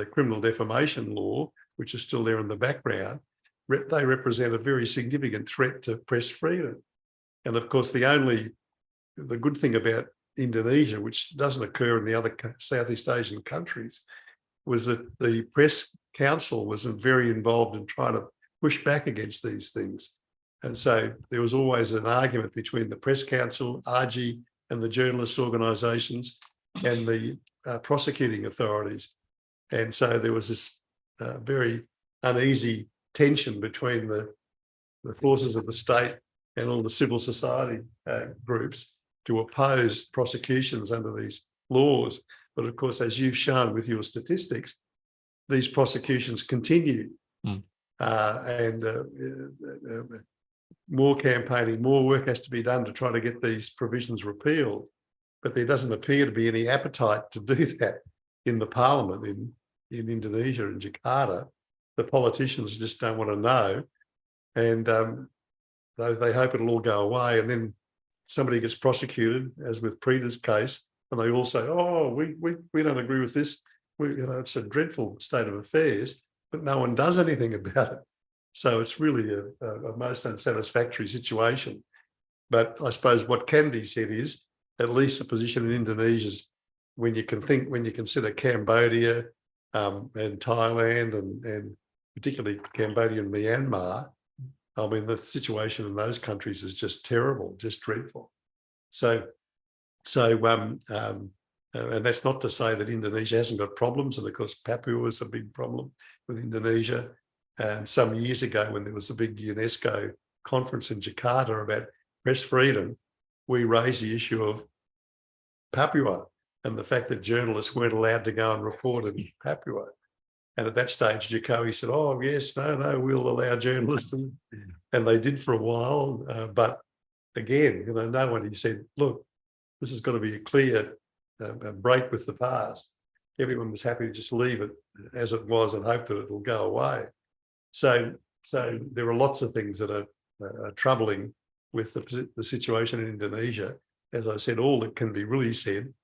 criminal defamation law, which is still there in the background, they represent a very significant threat to press freedom. And of course, the good thing about Indonesia, which doesn't occur in the other Southeast Asian countries, was that the Press Council was very involved in trying to push back against these things. And so there was always an argument between the Press Council, AJI, and the journalist organisations and the prosecuting authorities. And so there was this very uneasy tension between the forces of the state and all the civil society groups to oppose prosecutions under these laws. But of course, as you've shown with your statistics, these prosecutions continue. More campaigning, more work has to be done to try to get these provisions repealed. But there doesn't appear to be any appetite to do that in the parliament in Indonesia and Jakarta. The politicians just don't want to know. And they hope it'll all go away. And then somebody gets prosecuted, as with Preeta's case, and they all say, oh, we don't agree with this. It's a dreadful state of affairs, but no one does anything about it. So it's really a most unsatisfactory situation. But I suppose what can be said is, at least the position in Indonesia is, when you consider Cambodia and Thailand and particularly Cambodia and Myanmar, I mean, the situation in those countries is just terrible, just dreadful. And that's not to say that Indonesia hasn't got problems. And of course, Papua is a big problem with Indonesia. And some years ago, when there was a big UNESCO conference in Jakarta about press freedom, we raised the issue of Papua and the fact that journalists weren't allowed to go and report in Papua. And at that stage, Jokowi said, oh, yes, no, we'll allow journalists. And they did for a while. But again, no one, he said, look, this has got to be a clear break with the past. Everyone was happy to just leave it as it was and hope that it'll go away. So there are lots of things that are troubling with the situation in Indonesia. As I said, all that can be really said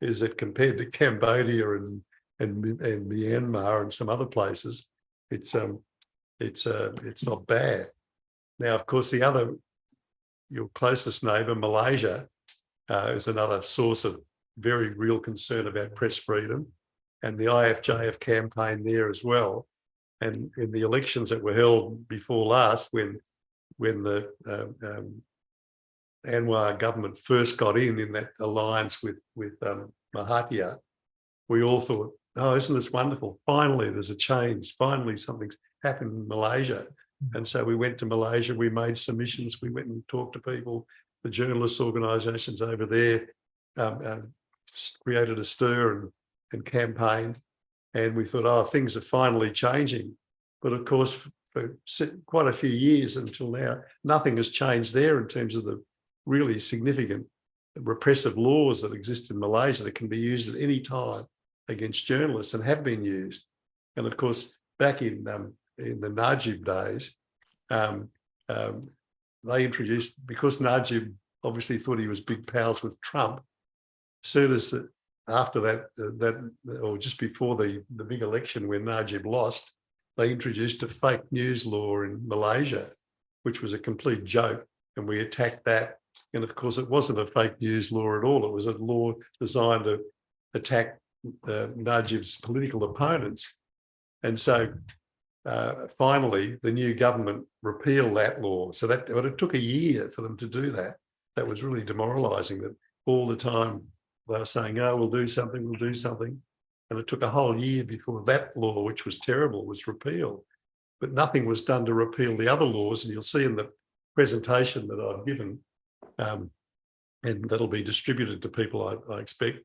is that compared to Cambodia and Myanmar and some other places, it's not bad. Now, of course, your closest neighbour, Malaysia, is another source of very real concern about press freedom, and the IFJF campaign there as well. And in the elections that were held before last, when the Anwar government first got in that alliance with Mahathir, we all thought, oh, isn't this wonderful? Finally, there's a change. Finally, something's happened in Malaysia. And so we went to Malaysia, we made submissions, we went and talked to people, the journalist organisations over there, created a stir and campaigned. And we thought, oh, things are finally changing. But of course, for quite a few years until now, nothing has changed there in terms of the really significant repressive laws that exist in Malaysia that can be used at any time against journalists and have been used. And of course, back in the NgAJI days, they introduced, because NgAJI obviously thought he was big pals with Trump, soon as after that, or just before the big election when NgAJI lost, they introduced a fake news law in Malaysia, which was a complete joke, and we attacked that. And of course, it wasn't a fake news law at all. It was a law designed to attack NgAJI's political opponents. And so finally, the new government repealed that law. But it took a year for them to do that. That was really demoralising, that all the time they were saying, oh, we'll do something, we'll do something. And it took a whole year before that law, which was terrible, was repealed. But nothing was done to repeal the other laws. And you'll see in the presentation that I've given, and that'll be distributed to people, I expect,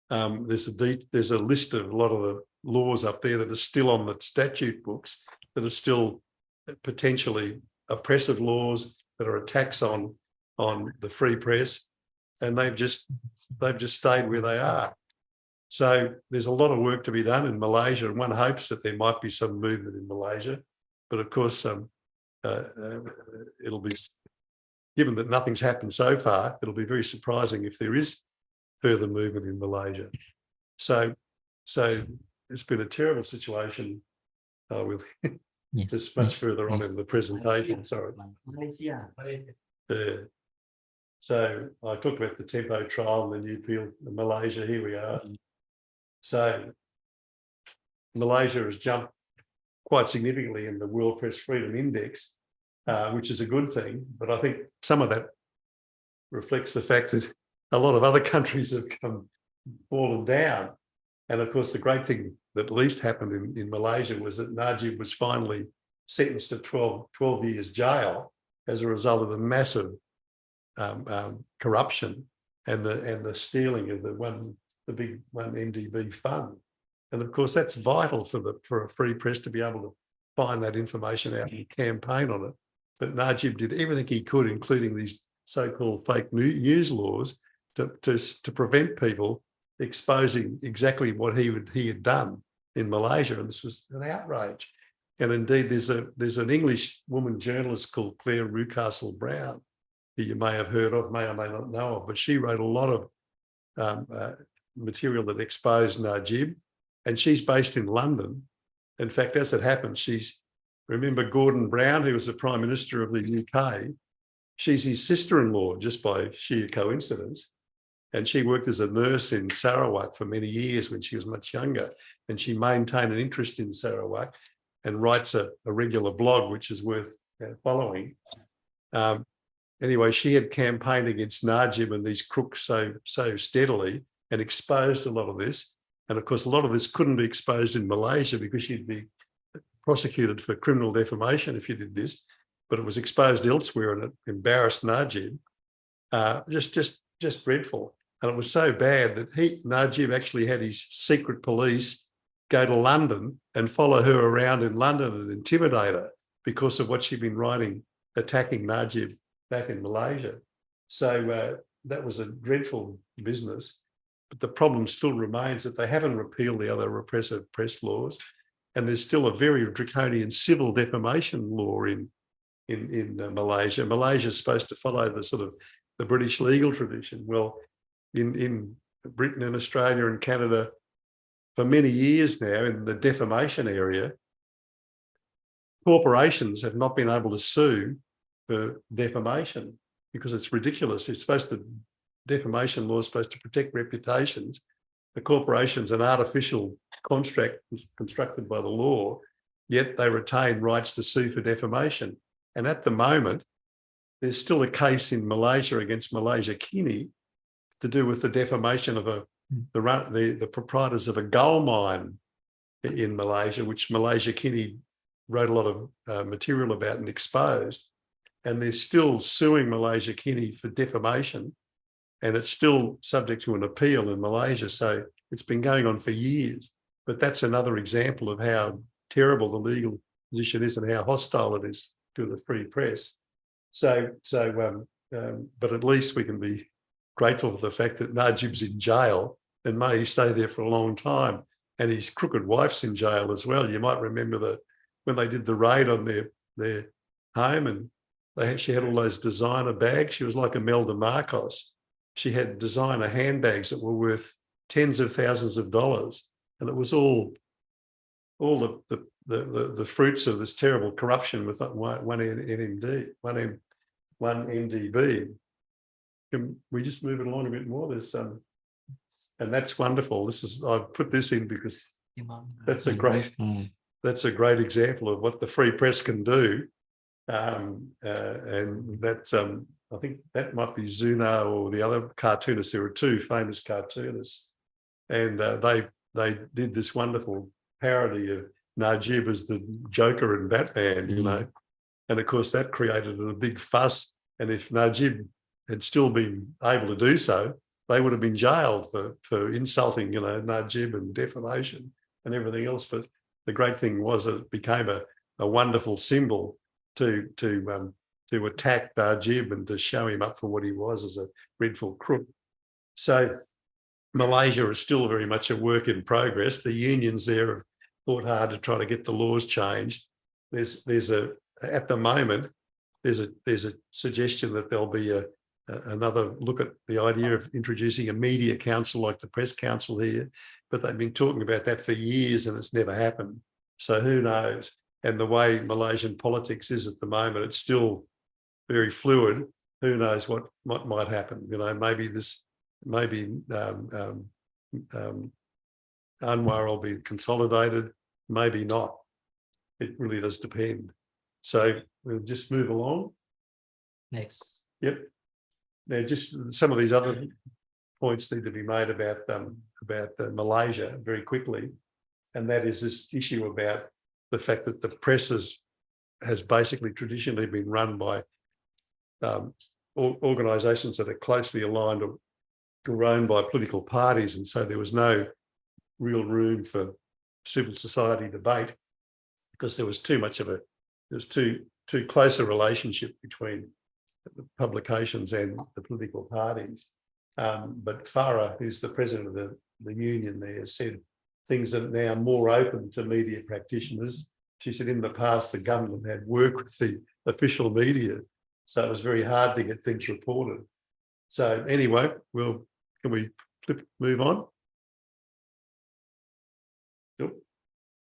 there's a list of a lot of the laws up there that are still on the statute books, that are still potentially oppressive laws, that are attacks on the free press, and they've just stayed where they are. So there's a lot of work to be done in Malaysia, and one hopes that there might be some movement in Malaysia. But of course, it'll be, given that nothing's happened so far, it'll be very surprising if there is further movement in Malaysia. So it's been a terrible situation with Yes. Just much Yes, further on yes. in the presentation. Sorry. Malaysia. Yeah. So I talked about the tempo trial and the new appeal in Malaysia. Here we are. So Malaysia has jumped quite significantly in the World Press Freedom Index, which is a good thing. But I think some of that reflects the fact that a lot of other countries have fallen down. And of course, the great thing that at least happened in Malaysia was that NgAJI was finally sentenced to 12 years jail as a result of the massive corruption and the stealing of the big one MDB fund. And of course, that's vital for a free press to be able to find that information out and campaign on it. But NgAJI did everything he could, including these so-called fake news laws, to prevent people exposing exactly what he had done in Malaysia. And this was an outrage. And indeed, there's an English woman journalist called Claire Rucastle Brown, who you may have heard of, may or may not know of, but she wrote a lot of material that exposed NgAJI, and she's based in London. In fact, as it happens, remember Gordon Brown, who was the Prime Minister of the UK, she's his sister-in-law, just by sheer coincidence. And she worked as a nurse in Sarawak for many years when she was much younger. And she maintained an interest in Sarawak and writes a regular blog, which is worth following. Anyway, she had campaigned against NgAJI and these crooks so steadily and exposed a lot of this. And of course, a lot of this couldn't be exposed in Malaysia because she'd be prosecuted for criminal defamation if you did this. But it was exposed elsewhere and it embarrassed NgAJI. Just dreadful. And it was so bad that NgAJI actually had his secret police go to London and follow her around in London and intimidate her because of what she'd been writing, attacking NgAJI back in Malaysia. So that was a dreadful business. But the problem still remains that they haven't repealed the other repressive press laws. And there's still a very draconian civil defamation law in Malaysia. Malaysia is supposed to follow the British legal tradition. Well, in Britain and Australia and Canada, for many years now in the defamation area, corporations have not been able to sue for defamation because it's ridiculous. Defamation law is supposed to protect reputations. The corporation's an artificial construct constructed by the law, yet they retain rights to sue for defamation. And at the moment, there's still a case in Malaysia against Malaysia Kini to do with the defamation of the proprietors of a gold mine in Malaysia, which Malaysia Kini wrote a lot of material about and exposed. And they're still suing Malaysia Kini for defamation, and it's still subject to an appeal in Malaysia. So it's been going on for years. But that's another example of how terrible the legal position is and how hostile it is to the free press. But at least we can be grateful for the fact that NgAJI's in jail and may stay there for a long time. And his crooked wife's in jail as well. You might remember when they did the raid on their home, and she had all those designer bags. She was like Imelda Marcos. She had designer handbags that were worth tens of thousands of dollars. And it was all the fruits of this terrible corruption with one MDB. Can we just move it along a bit more? There's and that's wonderful. I've put this in because that's a great example of what the free press can do. And that's I think that might be Zuna or the other cartoonists. There were two famous cartoonists, and they did this wonderful parody of NgAJI as the Joker and Batman, you know. And of course that created a big fuss. And if NgAJI had still been able to do so, they would have been jailed for insulting, you know, NgAJI and defamation and everything else. But the great thing was that it became a wonderful symbol to attack NgAJI and to show him up for what he was as a dreadful crook. So Malaysia is still very much a work in progress. The unions there have fought hard to try to get the laws changed. At the moment, there's a suggestion that there'll be another look at the idea of introducing a media council like the Press Council here, but they've been talking about that for years and it's never happened. So who knows? And the way Malaysian politics is at the moment, it's still very fluid. Who knows what might happen? You know, maybe Anwar will be consolidated, maybe not. It really does depend. So we'll just move along. Next. Yep. Now, just some of these other points need to be made about Malaysia very quickly, and that is this issue about the fact that the press has basically traditionally been run by organisations that are closely aligned or owned by political parties, and so there was no real room for civil society debate because there was too close a relationship between the publications and the political parties. But Farah, who's the president of the union there, said things that are now more open to media practitioners. She said in the past, the government had worked with the official media, so it was very hard to get things reported. So anyway, can we move on? Yep.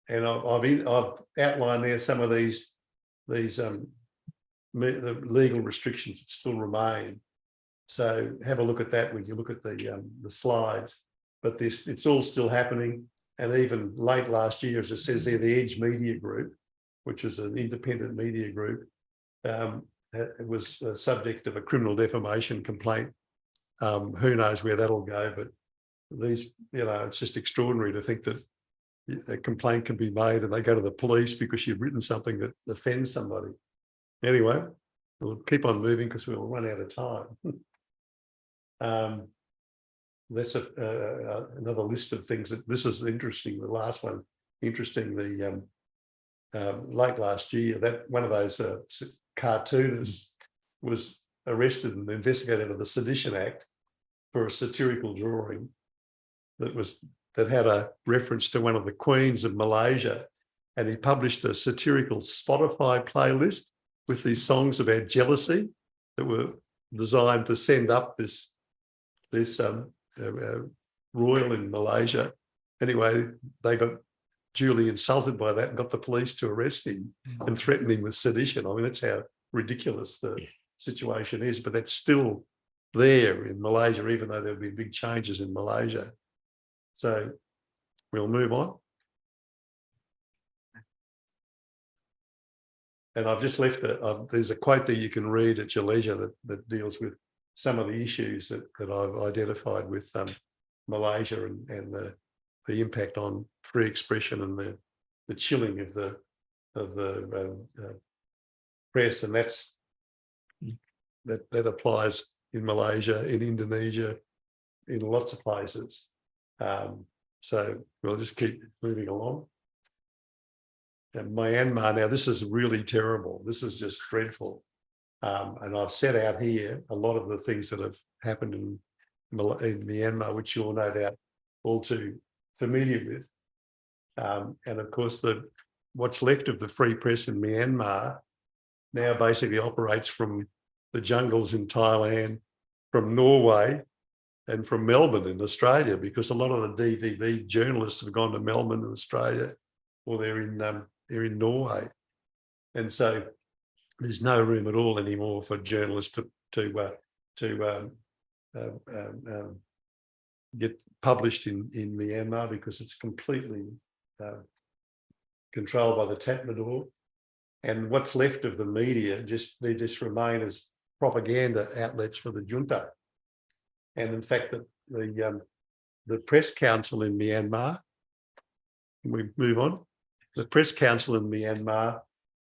And I've outlined there some of the legal restrictions that still remain. So have a look at that when you look at the slides. But it's all still happening. And even late last year, as it says there, the AJI Media Group, which is an independent media group, it was subject of a criminal defamation complaint. Who knows where that'll go? But these, you know, it's just extraordinary to think that a complaint can be made and they go to the police because you've written something that offends somebody. Anyway, we'll keep on moving because we'll run out of time. That's another list of things that this is interesting. The last one, interesting. The late last year, that one of those cartoonists was arrested and investigated under the Sedition Act for a satirical drawing that had a reference to one of the queens of Malaysia, and he published a satirical Spotify playlist with these songs about jealousy that were designed to send up this royal in Malaysia. Anyway, they got duly insulted by that and got the police to arrest him and threaten him with sedition. I mean, that's how ridiculous the situation is, but that's still there in Malaysia, even though there have been big changes in Malaysia. So we'll move on. And I've just left there's a quote that you can read at your leisure that deals with some of the issues that I've identified with Malaysia and the impact on free expression and the chilling of the press, and that applies in Malaysia, in Indonesia, in lots of places. So we'll just keep moving along. And Myanmar, now this is really terrible. This is just dreadful. And I've set out here a lot of the things that have happened in Myanmar, which you're no doubt all too familiar with. And of course, what's left of the free press in Myanmar now basically operates from the jungles in Thailand, from Norway, and from Melbourne in Australia, because a lot of the DVB journalists have gone to Melbourne in Australia, or they're in Norway. And so there's no room at all anymore for journalists to get published in Myanmar, because it's completely controlled by the Tatmadaw. And what's left of the media, they just remain as propaganda outlets for the junta. And in fact, the press council in Myanmar, can we move on? The press council in Myanmar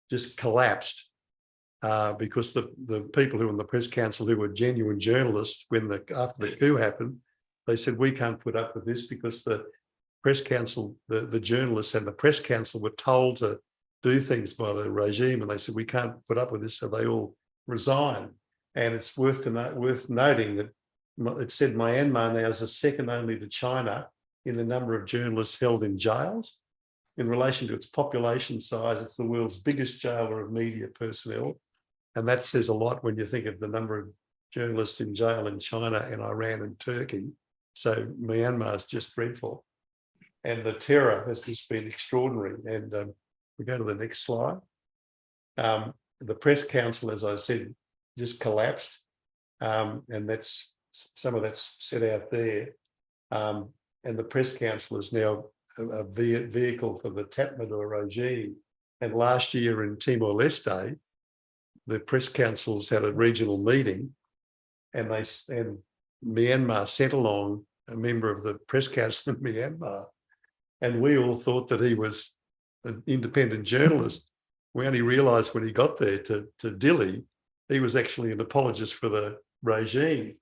just collapsed because the people who were in the press council, who were genuine journalists, after the coup happened, they said, we can't put up with this, because the press council, the journalists and the press council were told to do things by the regime, and they said, we can't put up with this, so they all resigned. And it's worth noting that it said Myanmar now is the second only to China in the number of journalists held in jails. In relation to its population size, it's the world's biggest jailer of media personnel. And that says a lot when you think of the number of journalists in jail in China and Iran and Turkey. So Myanmar is just dreadful. And the terror has just been extraordinary. And we go to the next slide. The press council, as I said, just collapsed. And that's some of that's set out there. And the press council is now a vehicle for the Tatmadaw regime. And last year in Timor-Leste, the press councils had a regional meeting, and Myanmar sent along a member of the press council in Myanmar, and we all thought that he was an independent journalist. We only realised when he got there to Dili, he was actually an apologist for the regime.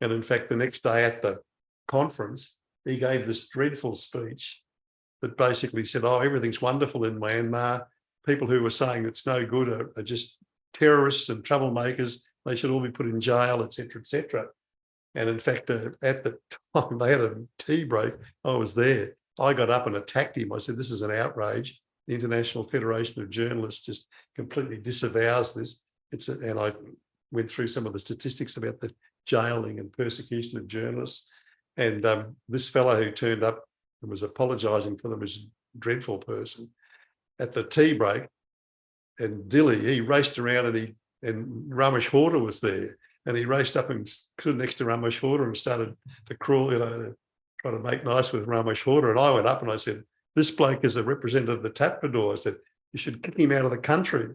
And in fact, the next day at the conference, he gave this dreadful speech that basically said, oh, everything's wonderful in Myanmar. People who were saying it's no good are just terrorists and troublemakers. They should all be put in jail, etc., etc. And in fact, at the time they had a tea break, I was there. I got up and attacked him. I said, this is an outrage. The International Federation of Journalists just completely disavows this. And I went through some of the statistics about the jailing and persecution of journalists. And this fellow who turned up and was apologising for them was a dreadful person. At the tea break in Dili, he raced around and Ramesh Horta was there. And he raced up and stood next to Ramesh Horta and started to crawl, try to make nice with Ramesh Horta. And I went up and I said, this bloke is a representative of the Tatmadaw. I said, you should kick him out of the country.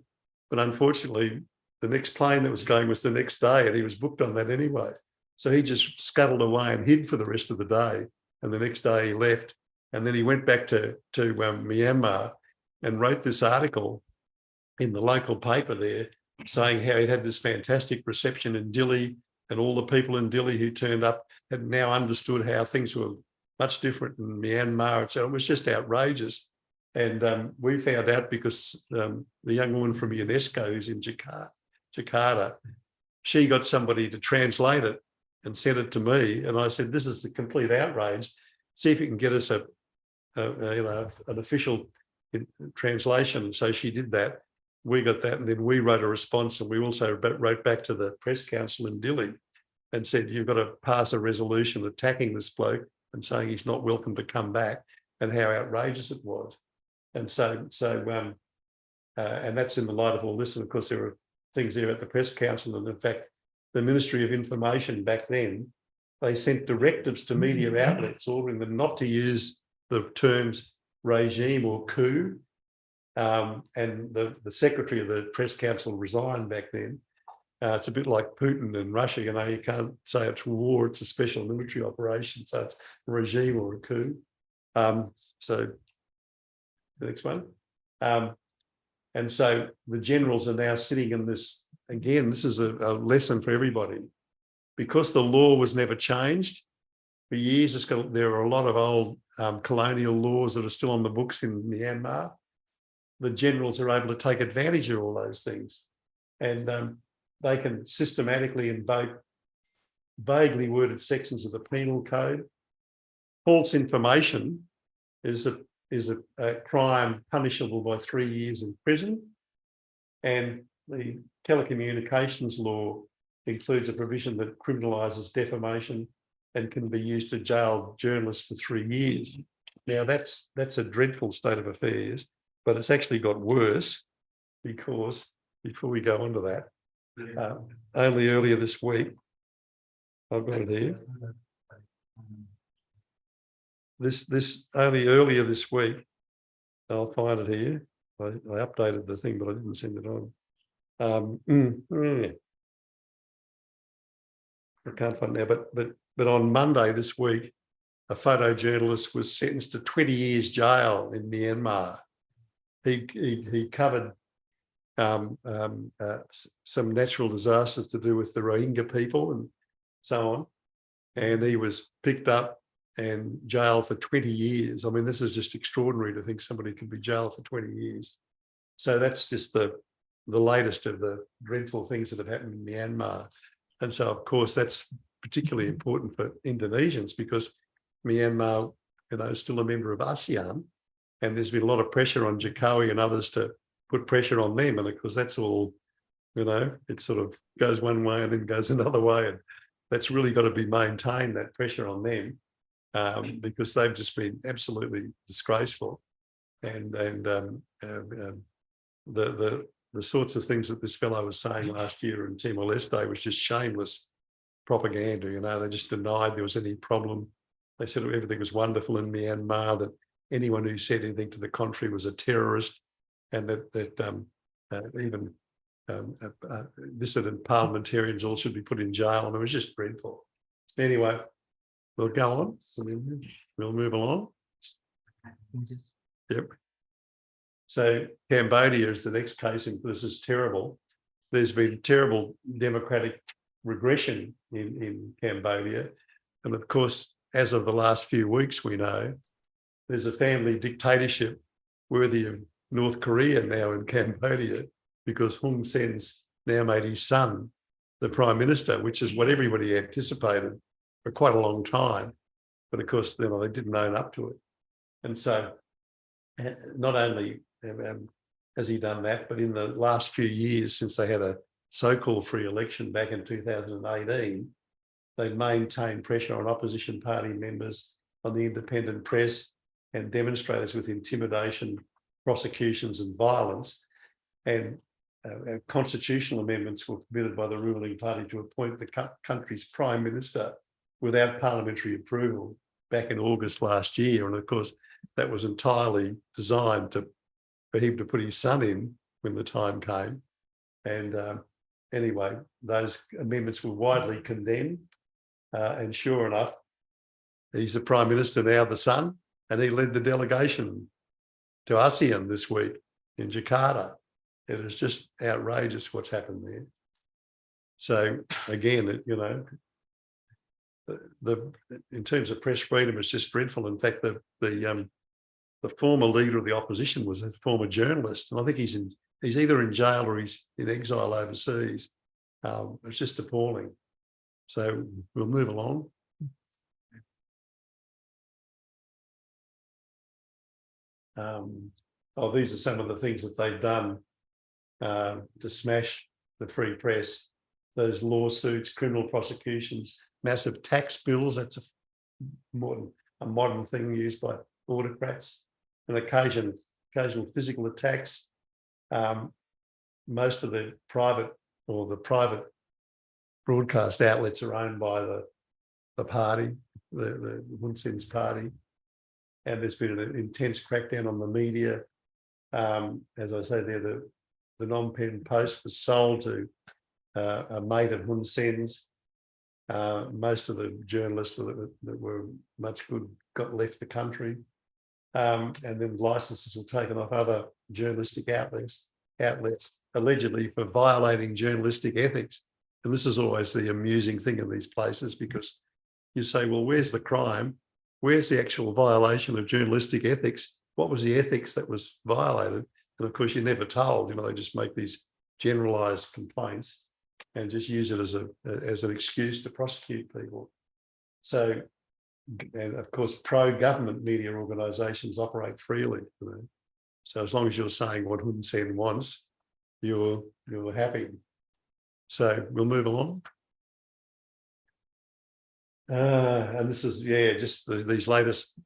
But unfortunately, the next plane that was going was the next day, and he was booked on that anyway. So he just scuttled away and hid for the rest of the day. And the next day he left. And then he went back to Myanmar and wrote this article in the local paper there saying how he'd had this fantastic reception in Dili, and all the people in Dili who turned up had now understood how things were much different in Myanmar. So it was just outrageous. And we found out because the young woman from UNESCO who's in Jakarta, she got somebody to translate it and sent it to me. And I said, this is the complete outrage. See if you can get us an official translation. And so she did that. We got that, and then we wrote a response, and we also wrote back to the press council in Dili and said, you've got to pass a resolution attacking this bloke and saying he's not welcome to come back, and how outrageous it was. And and that's in the light of all this. And of course, there were things there at the press council. And in fact, the Ministry of Information back then, they sent directives to media outlets ordering them not to use the terms regime or coup. And the secretary of the press council resigned back then. It's a bit like Putin in Russia, you can't say it's war, it's a special military operation, so it's a regime or a coup. So the next one. And so the generals are now sitting in this, again, this is a lesson for everybody. Because the law was never changed, for years there are a lot of old colonial laws that are still on the books in Myanmar. The generals are able to take advantage of all those things. And they can systematically invoke vaguely worded sections of the penal code. False information is a crime punishable by 3 years in prison. And the telecommunications law includes a provision that criminalises defamation and can be used to jail journalists for 3 years. Now that's a dreadful state of affairs. But it's actually got worse because, before we go on to that, only earlier this week, I've got it here. Only earlier this week, I'll find it here. I updated the thing, but I didn't send it on. I can't find it now, but on Monday this week, a photojournalist was sentenced to 20 years jail in Myanmar. He covered some natural disasters to do with the Rohingya people and so on. And he was picked up and jailed for 20 years. I mean, this is just extraordinary to think somebody could be jailed for 20 years. So that's just the latest of the dreadful things that have happened in Myanmar. And so, of course, that's particularly important for Indonesians because Myanmar, is still a member of ASEAN. And there's been a lot of pressure on Jokowi and others to put pressure on them. And of course, that's all, it sort of goes one way and then goes another way. And that's really got to be maintained, that pressure on them, because they've just been absolutely disgraceful. and the sorts of things that this fellow was saying last year in Timor-Leste was just shameless propaganda. You know, they just denied there was any problem. They said everything was wonderful in Myanmar, that anyone who said anything to the contrary was a terrorist, and that even dissident parliamentarians all should be put in jail. And it was just dreadful. Anyway, we'll go on. We'll move along. Yep. So Cambodia is the next case, and this is terrible. There's been terrible democratic regression in Cambodia. And of course, as of the last few weeks, we know there's a family dictatorship worthy of North Korea now in Cambodia, because Hun Sen's now made his son the prime minister, which is what everybody anticipated for quite a long time. But of course, they didn't own up to it. And so not only has he done that, but in the last few years, since they had a so-called free election back in 2018, they've maintained pressure on opposition party members, on the independent press and demonstrators with intimidation, prosecutions and violence. And constitutional amendments were permitted by the ruling party to appoint the country's prime minister without parliamentary approval back in August last year. And of course, that was entirely designed for him to put his son in when the time came. And anyway, those amendments were widely condemned. And sure enough, he's the prime minister now, the son, and he led the delegation to ASEAN this week in Jakarta. It is just outrageous what's happened there. So again, you know, in terms of press freedom, it's just dreadful. In fact, the former leader of the opposition was a former journalist, and I think he's either in jail or he's in exile overseas. It's just appalling. So we'll move along. These are some of the things that they've done to smash the free press. Those lawsuits, criminal prosecutions, massive tax bills. That's a modern thing used by autocrats. And occasional physical attacks. Most of the private broadcast outlets are owned by the party, the Hun Sen's party. And there's been an intense crackdown on the media. As I say there, the Phnom Penh Post was sold to a mate of Hun Sen's. Most of the journalists that were much good got left the country. And then licenses were taken off other journalistic outlets allegedly for violating journalistic ethics. And this is always the amusing thing in these places, because you say, well, where's the crime? Where's the actual violation of journalistic ethics? What was the ethics that was violated? And of course, you're never told. You know, they just make these generalized complaints and just use it as an excuse to prosecute people. So, and of course, pro-government media organisations operate freely. You know? So as long as you're saying what Hun Sen wants, you're happy. So we'll move along. And this is, just these latest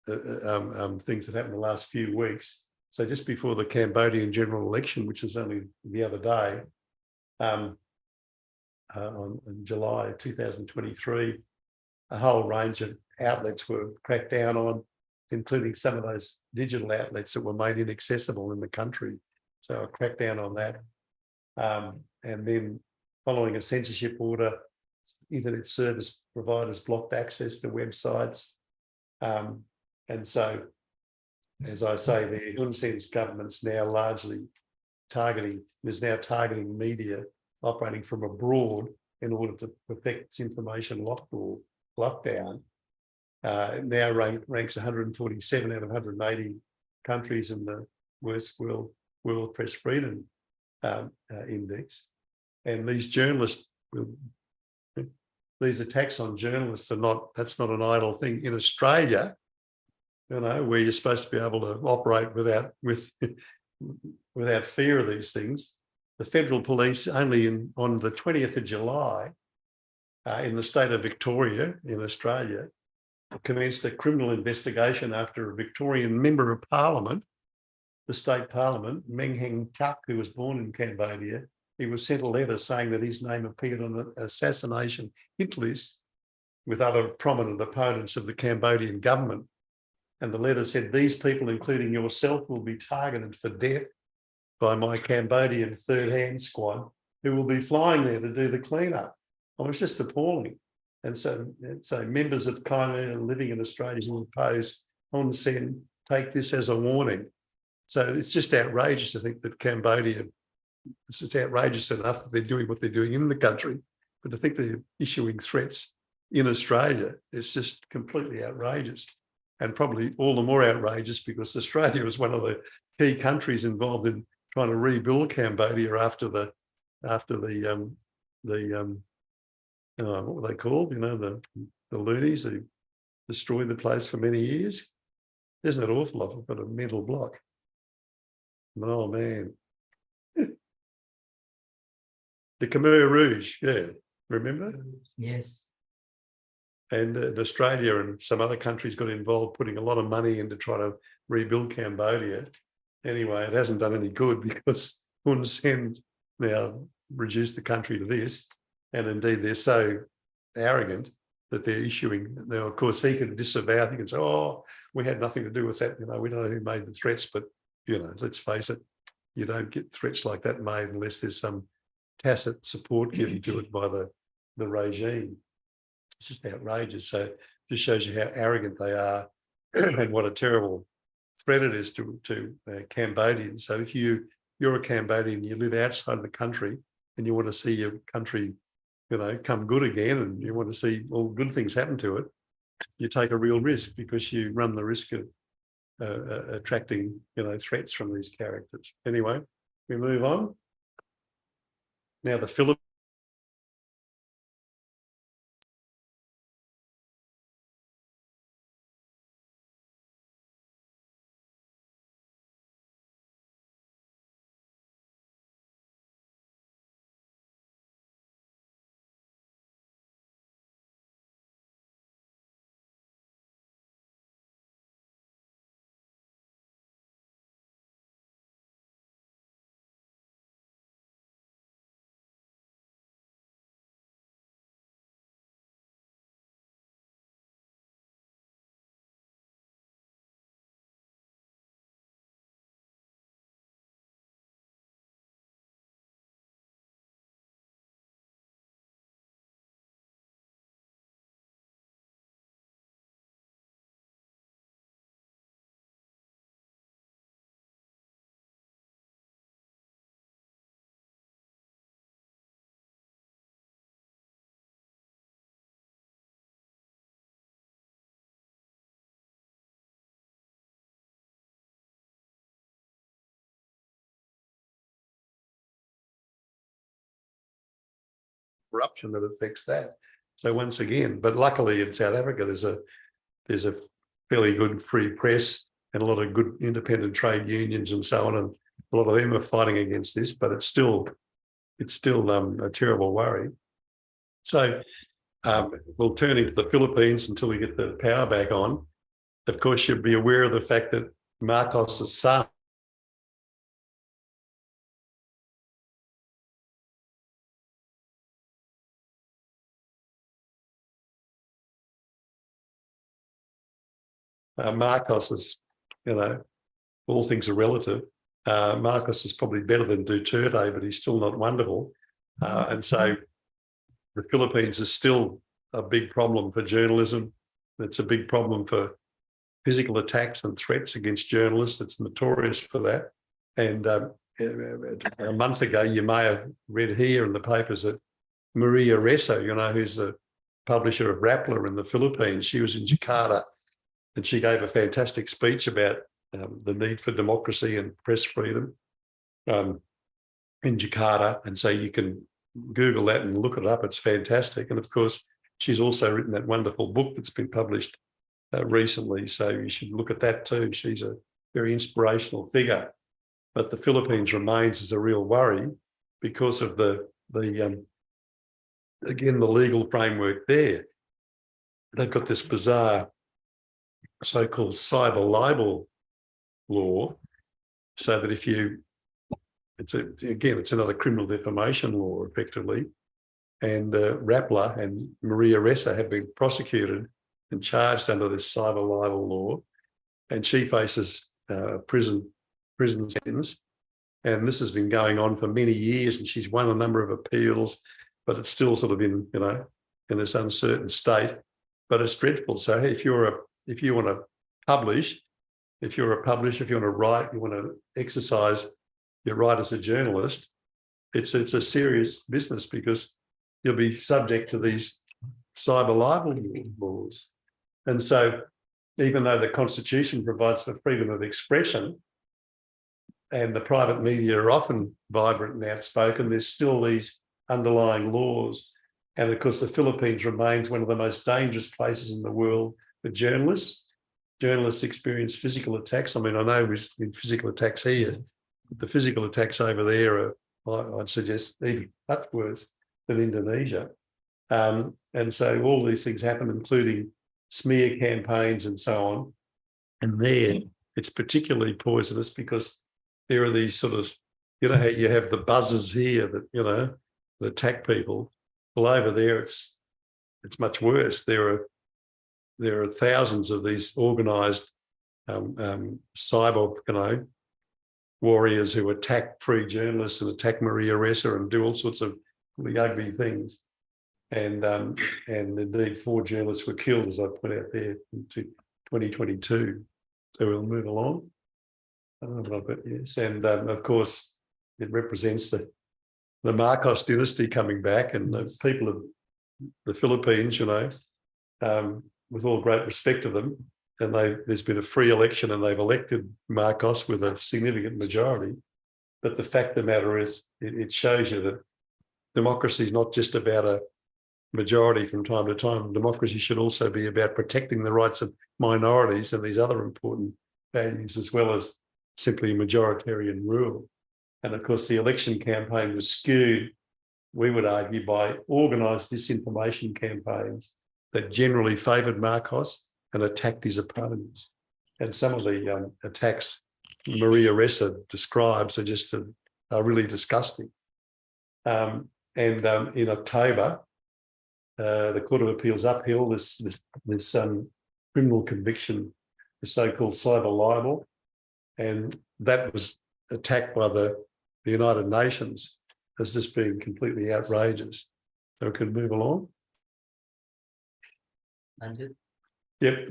things that happened in the last few weeks. So just before the Cambodian general election, which was only the other day, in July 2023, a whole range of outlets were cracked down on, including some of those digital outlets that were made inaccessible in the country. So a crackdown on that. And then following a censorship order, internet service providers blocked access to websites. And so, as I say, the Hun Sen's government's now largely targeting media operating from abroad in order to perfect its information lockdown. Now ranks 147 out of 180 countries in the worst world press freedom index. And these attacks on journalists that's not an idle thing. In Australia, you know, where you're supposed to be able to operate without fear of these things, the federal police only on the 20th of July in the state of Victoria in Australia commenced a criminal investigation after a Victorian member of parliament the state parliament, Meng Heng Tuck, who was born in Cambodia, he was sent a letter saying that his name appeared on the assassination hit list with other prominent opponents of the Cambodian government. And the letter said, these people, including yourself, will be targeted for death by my Cambodian third-hand squad, who will be flying there to do the cleanup. I was just appalling. And so members of China living in Australia who oppose Hun Sen take this as a warning. So it's just outrageous to think that Cambodia, it's outrageous enough that they're doing what they're doing in the country, but to think they're issuing threats in Australia, it's just completely outrageous. And probably all the more outrageous because Australia was one of the key countries involved in trying to rebuild Cambodia after the what were they called? You know, the loonies who destroyed the place for many years. Isn't that awful? I've got a mental block. Oh man. The Khmer Rouge, yeah, remember? Yes. And Australia and some other countries got involved, putting a lot of money into trying to rebuild Cambodia. Anyway, it hasn't done any good because Hun Sen now reduced the country to this. And indeed, they're so arrogant that they're issuing. Now, of course, he can disavow. He can say, oh, we had nothing to do with that. You know, we don't know who made the threats, but, you know, let's face it, you don't get threats like that made unless there's some tacit support given to it by the regime. It's just outrageous. So it just shows you how arrogant they are and what a terrible threat it is to Cambodians. So if you're a Cambodian, you live outside of the country and you want to see your country, you know, come good again, and you want to see all good things happen to it, you take a real risk because you run the risk of attracting, you know, threats from these characters. Anyway, we move on. Now the Philippines. Corruption that affects that. So once again, but luckily in South Africa, there's a fairly good free press and a lot of good independent trade unions and so on, and a lot of them are fighting against this, but it's still a terrible worry. So we'll turn into the Philippines until we get the power back on. Of course, you'll be aware of the fact that Marcos's son, Marcos is, you know, all things are relative. Marcos is probably better than Duterte, but he's still not wonderful. And so the Philippines is still a big problem for journalism. It's a big problem for physical attacks and threats against journalists. It's notorious for that. And a month ago, you may have read here in the papers that Maria Ressa, you know, who's the publisher of Rappler in the Philippines, she was in Jakarta and she gave a fantastic speech about the need for democracy and press freedom in Jakarta. And so you can Google that and look it up. It's fantastic. And of course, she's also written that wonderful book that's been published recently. So you should look at that too. She's a very inspirational figure. But the Philippines remains as a real worry because of again, the legal framework there. They've got this bizarre so-called cyber libel law. so that if you, it's another criminal defamation law effectively, and Rappler and Maria Ressa have been prosecuted and charged under this cyber libel law, and she faces prison sentence. And this has been going on for many years, and she's won a number of appeals, but it's still sort of in this uncertain state. But it's dreadful. So if you want to publish, if you want to write, you want to exercise your right as a journalist, it's a serious business, because you'll be subject to these cyber libel laws. And so even though the Constitution provides for freedom of expression, and the private media are often vibrant and outspoken, there's still these underlying laws. And of course, the Philippines remains one of the most dangerous places in the world for journalists. Journalists experience physical attacks. I mean, I know we've been physical attacks here, but the physical attacks over there are, I'd suggest, even much worse than Indonesia. And so all these things happen, including smear campaigns and so on. And there, it's particularly poisonous because there are these sort of, how you have the buzzers here that, that attack people. Well, over there, it's much worse. There are thousands of these organised cyber, warriors who attack free journalists and attack Maria Ressa and do all sorts of really ugly things. And indeed, 4 journalists were killed, as I put out there, in 2022. So we'll move along. Yes, and of course, it represents the Marcos dynasty coming back, and the people of the Philippines, with all great respect to them, and there's been a free election and they've elected Marcos with a significant majority. But the fact of the matter is, it shows you that democracy is not just about a majority from time to time. Democracy should also be about protecting the rights of minorities and these other important values, as well as simply majoritarian rule. And of course, the election campaign was skewed, we would argue, by organised disinformation campaigns that generally favoured Marcos and attacked his opponents. And some of the attacks Maria Ressa describes are really disgusting. And in October, the Court of Appeals upheld this criminal conviction, the so-called cyber libel, and that was attacked by the United Nations as just being completely outrageous. So we can move along. Yep.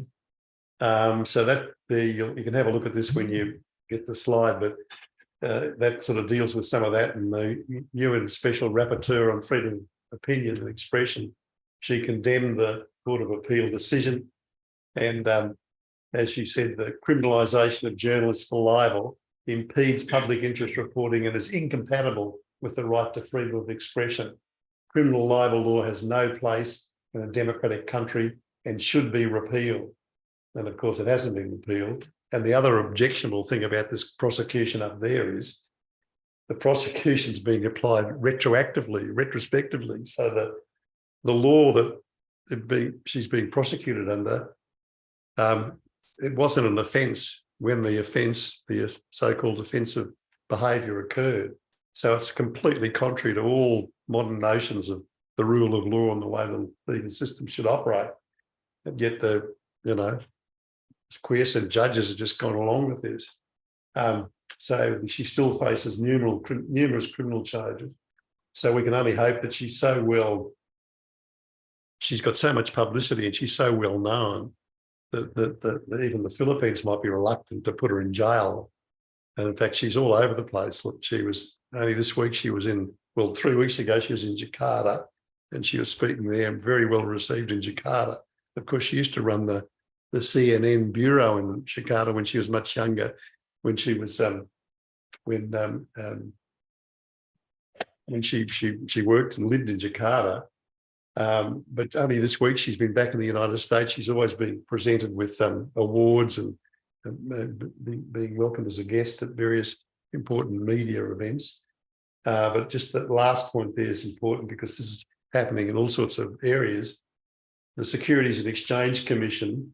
So that you can have a look at this when you get the slide, but that sort of deals with some of that. And the UN Special Rapporteur on Freedom of Opinion and Expression, she condemned the Court of Appeal decision. And as she said, the criminalisation of journalists for libel impedes public interest reporting and is incompatible with the right to freedom of expression. Criminal libel law has no place in a democratic country and should be repealed. And of course, it hasn't been repealed. And the other objectionable thing about this prosecution up there is the prosecution's being applied retrospectively, so that the law that she's being prosecuted under, it wasn't an offence when the offence, the so-called offensive behaviour occurred. So it's completely contrary to all modern notions of the rule of law and the way the legal system should operate. And yet the, quiescent judges have just gone along with this. So she still faces numerous criminal charges. So we can only hope that she's got so much publicity and she's so well known that even the Philippines might be reluctant to put her in jail. And in fact, she's all over the place. Look, she was only this week, 3 weeks ago, she was in Jakarta and she was speaking there and very well received in Jakarta. Of course, she used to run the CNN bureau in Jakarta when she was much younger, when she was when she worked and lived in Jakarta. But only this week she's been back in the United States. She's always been presented with awards and being welcomed as a guest at various important media events. But just that last point there is important because this is happening in all sorts of areas. The Securities and Exchange Commission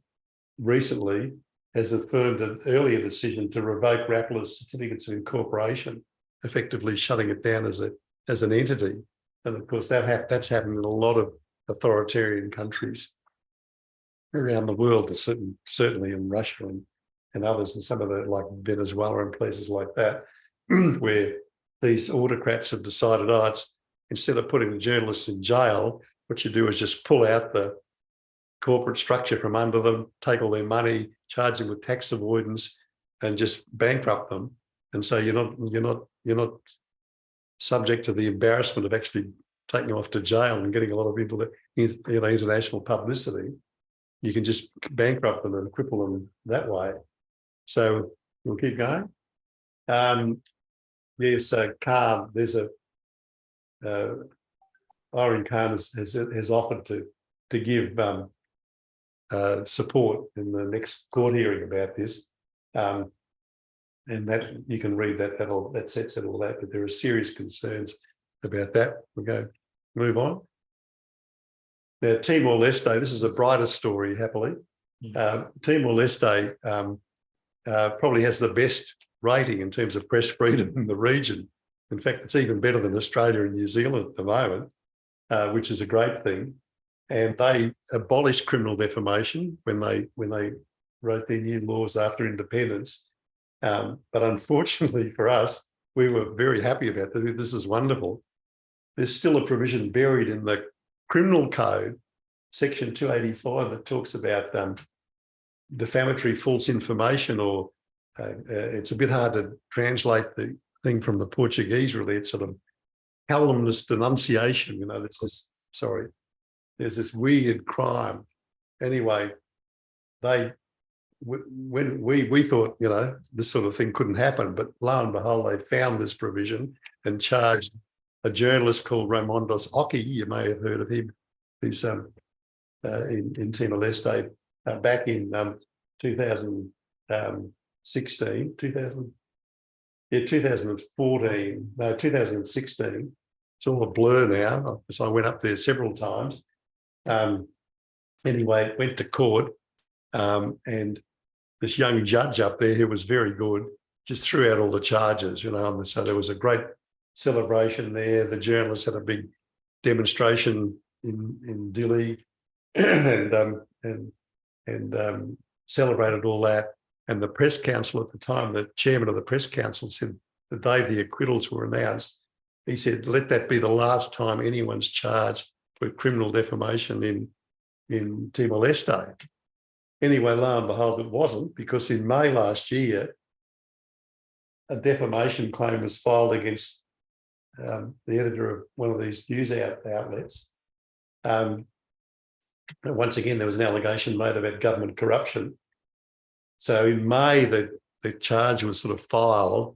recently has affirmed an earlier decision to revoke Rappler's certificates of incorporation, effectively shutting it down as an entity. And of course, that's happened in a lot of authoritarian countries around the world, certainly in Russia and others, and some of the, like Venezuela and places like that, where these autocrats have decided, instead of putting the journalists in jail, what you do is just pull out the corporate structure from under them, take all their money, charge them with tax avoidance, and just bankrupt them. And so you're not subject to the embarrassment of actually taking them off to jail and getting a lot of people that, international publicity. You can just bankrupt them and cripple them that way. So we'll keep going. Yes, Khan, there's Irene Khan has offered to give support in the next court hearing about this. And that you can read that sets it all out, but there are serious concerns about that. We'll move on. Now, Timor-Leste, this is a brighter story, happily. Timor-Leste probably has the best rating in terms of press freedom in the region. In fact, it's even better than Australia and New Zealand at the moment, which is a great thing. And they abolished criminal defamation when they wrote their new laws after independence. But unfortunately for us, we were very happy about that. This is wonderful. There's still a provision buried in the Criminal Code, Section 285, that talks about defamatory false information, or it's a bit hard to translate the thing from the Portuguese, really. It's sort of calumnious denunciation. There's this weird crime. Anyway, when we thought, this sort of thing couldn't happen, but lo and behold, they found this provision and charged a journalist called Raimondos Oki. You may have heard of him, who's in Timor-Leste back in 2016, 2016. It's all a blur now, because I went up there several times. Anyway, went to court, and this young judge up there, who was very good, just threw out all the charges, so there was a great celebration there. The journalists had a big demonstration in Dili and celebrated all that. And the press council at the time, the chairman of the press council, said the day the acquittals were announced, he said, let that be the last time anyone's charged with criminal defamation in Timor-Leste. Anyway, lo and behold, it wasn't, because in May last year, a defamation claim was filed against the editor of one of these news outlets. Once again, there was an allegation made about government corruption. So in May, the charge was sort of filed,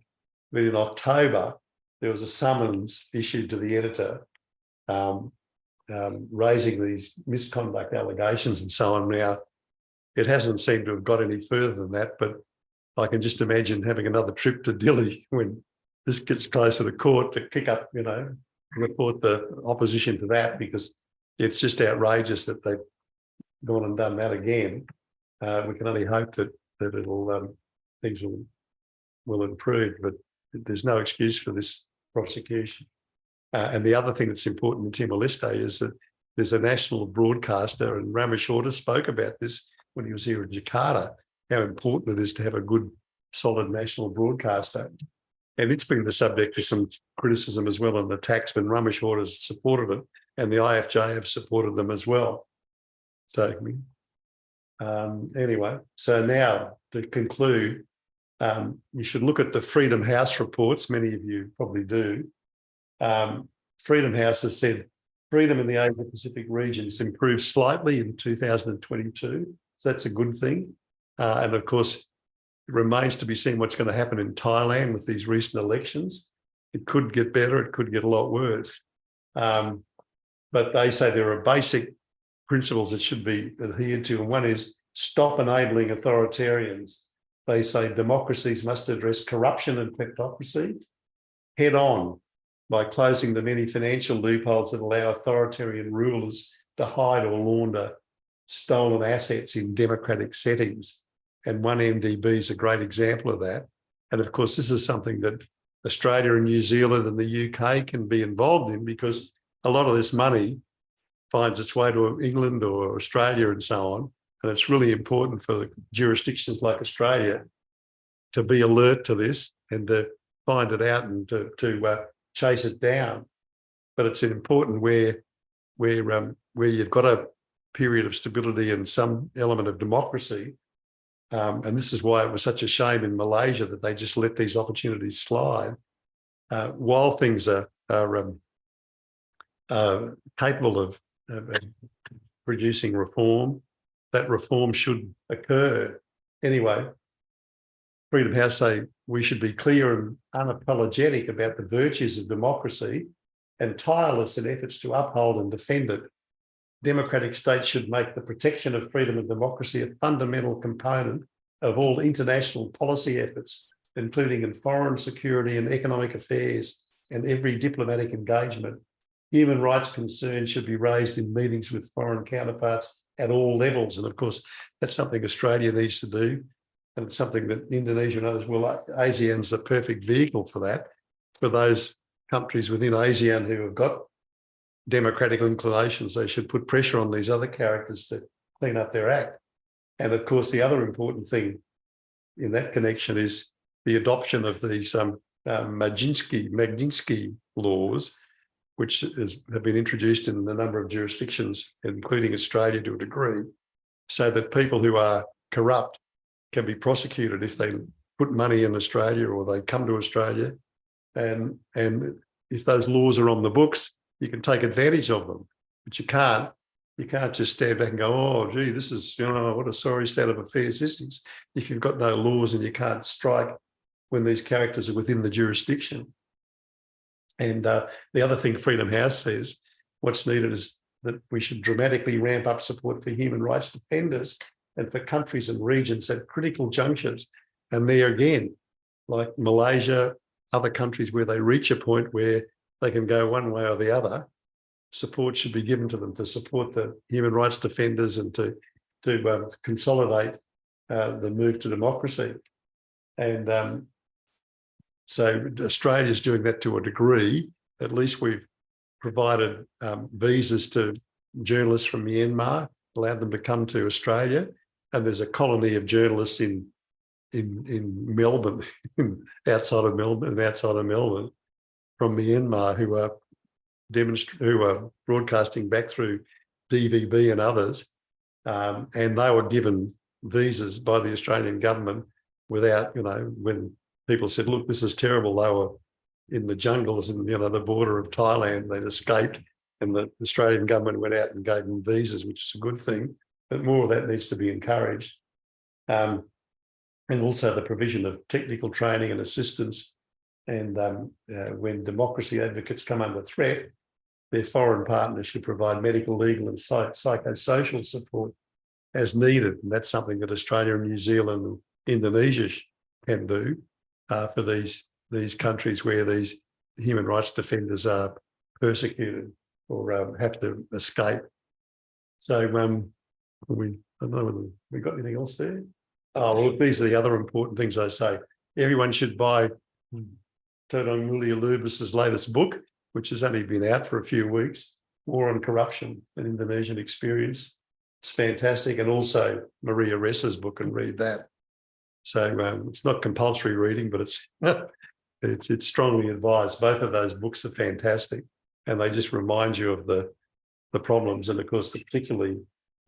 but in October, there was a summons issued to the editor raising these misconduct allegations and so on. Now, it hasn't seemed to have got any further than that, but I can just imagine having another trip to Dili when this gets closer to court to kick up, report the opposition to that, because it's just outrageous that they've gone and done that again. We can only hope that it'll things will improve, but there's no excuse for this prosecution. And the other thing that's important in Timor-Leste is that there's a national broadcaster, and Rameshorta spoke about this when he was here in Jakarta, how important it is to have a good, solid national broadcaster. And it's been the subject of some criticism as well, and attacks, when Rameshorta has supported it, and the IFJ have supported them as well. So anyway, so now to conclude, you should look at the Freedom House reports. Many of you probably do. Freedom House has said freedom in the Asia Pacific regions improved slightly in 2022. So that's a good thing. And of course, it remains to be seen what's going to happen in Thailand with these recent elections. It could get better, it could get a lot worse. But they say there are basic principles that should be adhered to, and one is stop enabling authoritarians. They say democracies must address corruption and kleptocracy head on by closing the many financial loopholes that allow authoritarian rulers to hide or launder stolen assets in democratic settings. and one NDB is a great example of that. And of course, this is something that Australia and New Zealand and the UK can be involved in, because a lot of this money finds its way to England or Australia and so on. And it's really important for the jurisdictions like Australia to be alert to this and to find it out and to chase it down. But it's important where you've got a period of stability and some element of democracy. And this is why it was such a shame in Malaysia that they just let these opportunities slide. While things are capable of producing reform, that reform should occur. Anyway, Freedom House say we should be clear and unapologetic about the virtues of democracy and tireless in efforts to uphold and defend it. Democratic states should make the protection of freedom and democracy a fundamental component of all international policy efforts, including in foreign security and economic affairs and every diplomatic engagement. Human rights concerns should be raised in meetings with foreign counterparts at all levels. And of course, that's something Australia needs to do. And it's something that Indonesia and others, well, ASEAN's the perfect vehicle for that. For those countries within ASEAN who have got democratic inclinations, they should put pressure on these other characters to clean up their act. And of course, the other important thing in that connection is the adoption of these Magnitsky laws, which have been introduced in a number of jurisdictions, including Australia to a degree, so that people who are corrupt can be prosecuted if they put money in Australia or they come to Australia. And if those laws are on the books, you can take advantage of them, but you can't just stand back and go, oh, gee, this is, what a sorry state of affairs this is, if you've got no laws and you can't strike when these characters are within the jurisdiction. And the other thing Freedom House says, what's needed is that we should dramatically ramp up support for human rights defenders and for countries and regions at critical junctures. And there again, like Malaysia, other countries where they reach a point where they can go one way or the other, support should be given to them to support the human rights defenders and to consolidate the move to democracy. And so Australia's doing that to a degree. At least we've provided visas to journalists from Myanmar, allowed them to come to Australia. And there's a colony of journalists in Melbourne, outside of Melbourne, from Myanmar who are broadcasting back through DVB and others, and they were given visas by the Australian government without, when people said, look, this is terrible, they were in the jungles and, the border of Thailand, they'd escaped, and the Australian government went out and gave them visas, which is a good thing, but more of that needs to be encouraged. And also the provision of technical training and assistance. And when democracy advocates come under threat, their foreign partners should provide medical, legal and psychosocial support as needed. And that's something that Australia and New Zealand and Indonesia can do for these countries where these human rights defenders are persecuted or have to escape. So I don't know whether we got anything else there. Oh, well, these are the other important things I say. Everyone should buy Todong Mulyalubis's latest book, which has only been out for a few weeks, War on Corruption, an Indonesian Experience. It's fantastic. And also Maria Ressa's book, and read that. So it's not compulsory reading, but it's strongly advised. Both of those books are fantastic, and they just remind you of the problems. And of course, particularly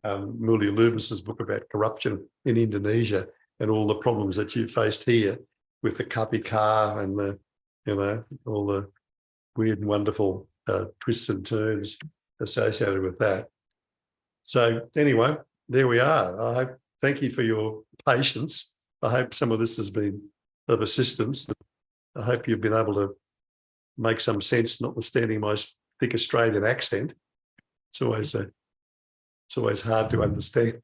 Mulyalubis's book about corruption in Indonesia and all the problems that you faced here with the KPK and all the weird and wonderful twists and turns associated with that. So anyway, there we are. Thank you for your patience. I hope some of this has been of assistance. I hope you've been able to make some sense, notwithstanding my thick Australian accent. It's always hard to understand.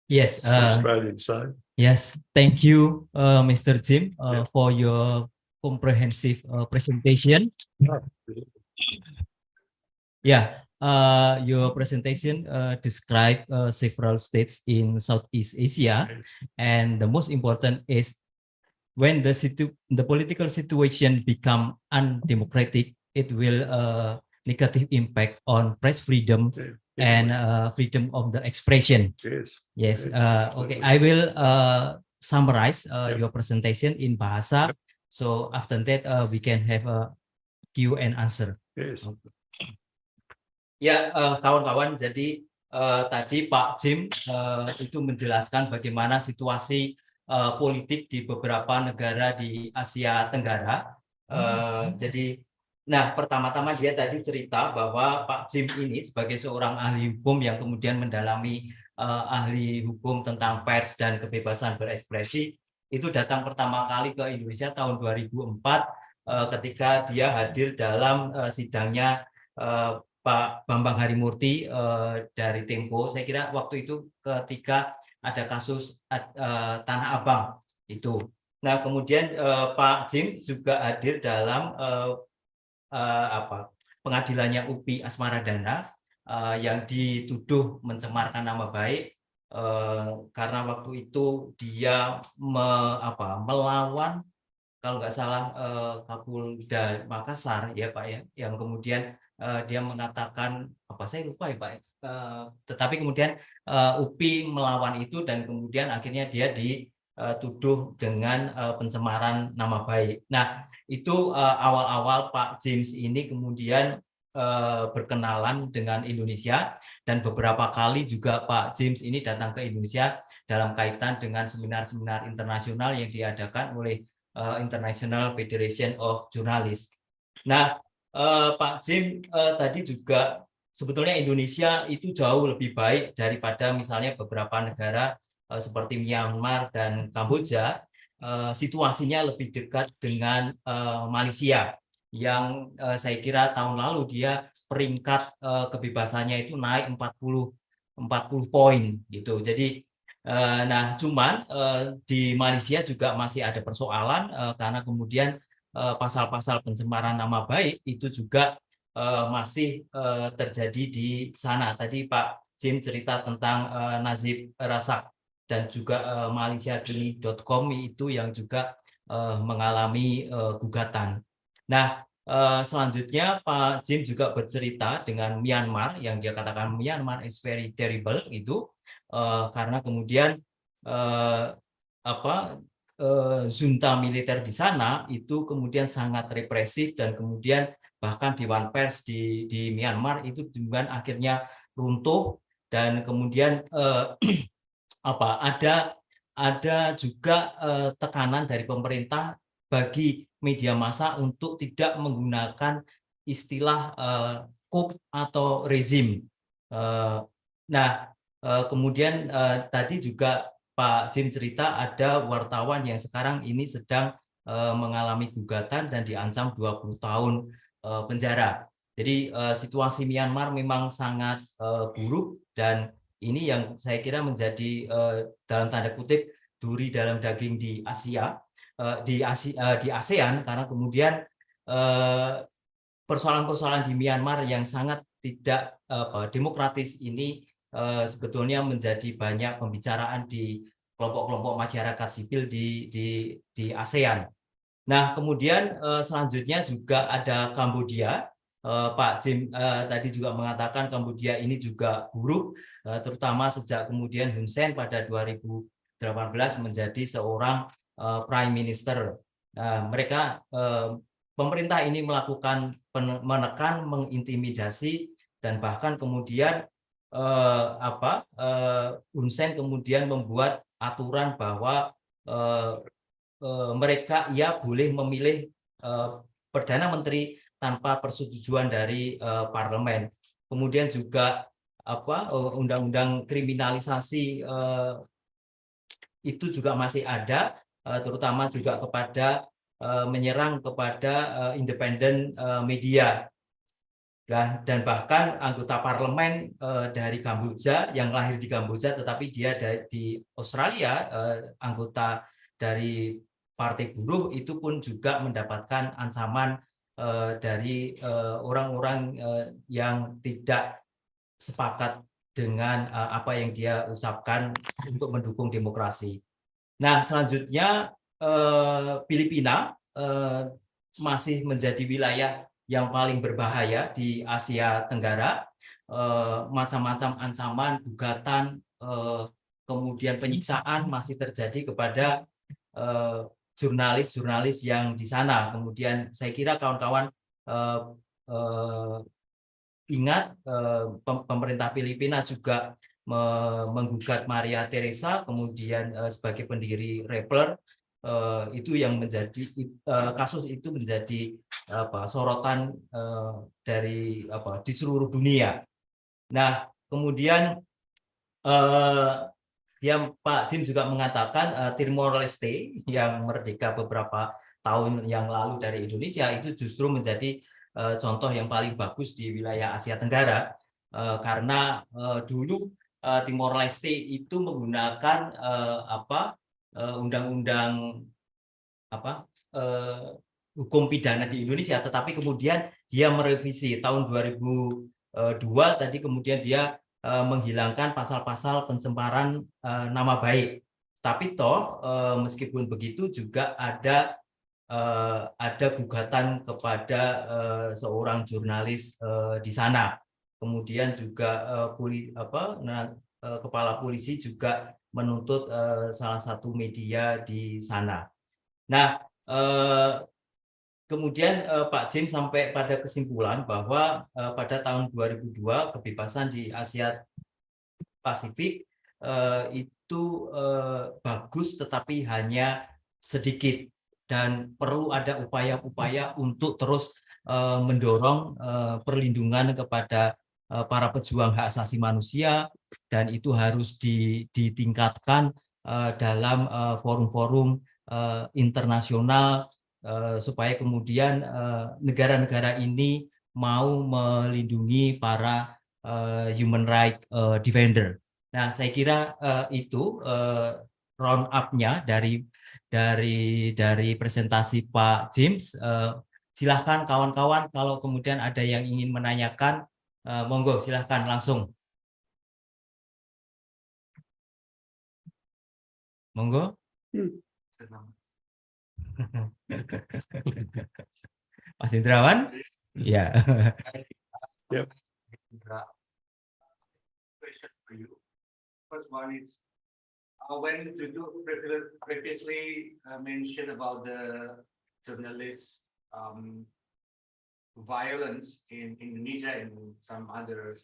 Yes, Australian say. Yes, thank you, Mr. Jim, for your comprehensive presentation. Yeah, your presentation describe several states in Southeast Asia, and the most important is when the political situation become undemocratic, it will negative impact on press freedom and freedom of the expression. Yes. Okay, I will summarize your presentation in Bahasa. So after that we can have a Q and answer. Ya, kawan-kawan, jadi tadi Pak Jim itu menjelaskan bagaimana situasi politik di beberapa negara di Asia Tenggara. Jadi, nah pertama-tama dia tadi cerita bahwa Pak Jim ini sebagai seorang ahli hukum yang kemudian mendalami ahli hukum tentang pers dan kebebasan berekspresi, itu datang pertama kali ke Indonesia tahun 2004 ketika dia hadir dalam sidangnya Pak Bambang Harimurti dari Tempo. Saya kira waktu itu ketika ada kasus Tanah Abang itu. Nah, kemudian Pak Jim juga hadir dalam pengadilannya UPI Asmaradana yang dituduh mencemarkan nama baik karena waktu itu dia melawan, kalau nggak salah, Kapolda Makassar ya Pak ya, yang kemudian dia mengatakan saya lupa ya Pak, tetapi kemudian UPI melawan itu dan kemudian akhirnya dia dituduh dengan pencemaran nama baik. Nah, itu awal-awal Pak James ini kemudian berkenalan dengan Indonesia, dan beberapa kali juga Pak James ini datang ke Indonesia dalam kaitan dengan seminar-seminar internasional yang diadakan oleh International Federation of Journalists. Nah, Pak Jim tadi juga sebetulnya Indonesia itu jauh lebih baik daripada misalnya beberapa negara seperti Myanmar dan Kamboja. Situasinya lebih dekat dengan Malaysia yang saya kira tahun lalu dia peringkat kebebasannya itu naik 40 poin gitu. Jadi nah cuman di Malaysia juga masih ada persoalan karena kemudian pasal-pasal pencemaran nama baik itu juga masih terjadi di sana. Tadi Pak Jim cerita tentang Najib Razak dan juga malaysiageni.com itu yang juga mengalami gugatan. Nah, selanjutnya Pak Jim juga bercerita dengan Myanmar yang dia katakan Myanmar is very terrible itu karena kemudian junta militer di sana itu kemudian sangat represif, dan kemudian bahkan Dewan Pers di Myanmar itu juga akhirnya runtuh, dan kemudian ada juga tekanan dari pemerintah bagi media massa untuk tidak menggunakan istilah coup atau rezim. Nah, kemudian tadi juga Pak Jim cerita ada wartawan yang sekarang ini sedang mengalami gugatan dan diancam 20 tahun penjara. Jadi situasi Myanmar memang sangat buruk, dan ini yang saya kira menjadi dalam tanda kutip duri dalam daging di Asia, di ASEAN, karena kemudian persoalan-persoalan di Myanmar yang sangat tidak demokratis ini sebetulnya menjadi banyak pembicaraan di kelompok-kelompok masyarakat sipil di ASEAN. Nah, kemudian selanjutnya juga ada Kamboja. Pak Jim tadi juga mengatakan Kamboja ini juga buruk, terutama sejak kemudian Hun Sen pada 2018 menjadi seorang Prime Minister. Mereka pemerintah ini melakukan menekan, mengintimidasi, dan bahkan kemudian Hun Sen kemudian membuat aturan bahwa mereka boleh memilih perdana menteri tanpa persetujuan dari parlemen. Kemudian juga undang-undang kriminalisasi itu juga masih ada, terutama juga kepada menyerang kepada independen media. Dan bahkan anggota parlemen dari Kamboja yang lahir di Kamboja tetapi dia di Australia, anggota dari Partai Buruh, itu pun juga mendapatkan ancaman dari orang-orang yang tidak sepakat dengan apa yang dia ucapkan untuk mendukung demokrasi. Nah, selanjutnya Filipina masih menjadi wilayah yang paling berbahaya di Asia Tenggara. Macam-macam ancaman, gugatan, kemudian penyiksaan masih terjadi kepada jurnalis-jurnalis yang di sana. Kemudian saya kira kawan-kawan ingat pemerintah Filipina juga menggugat Maria Teresa, kemudian sebagai pendiri Rappler, itu yang menjadi kasus itu menjadi sorotan dari di seluruh dunia. Nah, kemudian Pak Jim juga mengatakan Timor Leste yang merdeka beberapa tahun yang lalu dari Indonesia itu justru menjadi contoh yang paling bagus di wilayah Asia Tenggara, karena dulu Timor Leste itu menggunakan undang-undang hukum pidana di Indonesia, tetapi kemudian dia merevisi tahun 2002 tadi, kemudian dia menghilangkan pasal-pasal pencemaran nama baik. Tapi toh meskipun begitu juga ada gugatan kepada seorang jurnalis di sana. Kemudian juga kepala polisi juga menuntut salah satu media di sana. Nah, kemudian Pak Jim sampai pada kesimpulan bahwa pada tahun 2002 kebebasan di Asia Pasifik itu bagus tetapi hanya sedikit, dan perlu ada upaya-upaya untuk terus mendorong perlindungan kepada para pejuang hak asasi manusia, dan itu harus ditingkatkan dalam forum-forum internasional, supaya kemudian negara-negara ini mau melindungi para human right defender. Nah, saya kira itu round up-nya dari presentasi Pak James. Silahkan kawan-kawan kalau kemudian ada yang ingin menanyakan, monggo silahkan langsung. Monggo. Mas Indrawan? Ya. Yep. Question for you. First one is when you previously mentioned about the journalist violence in Indonesia and some other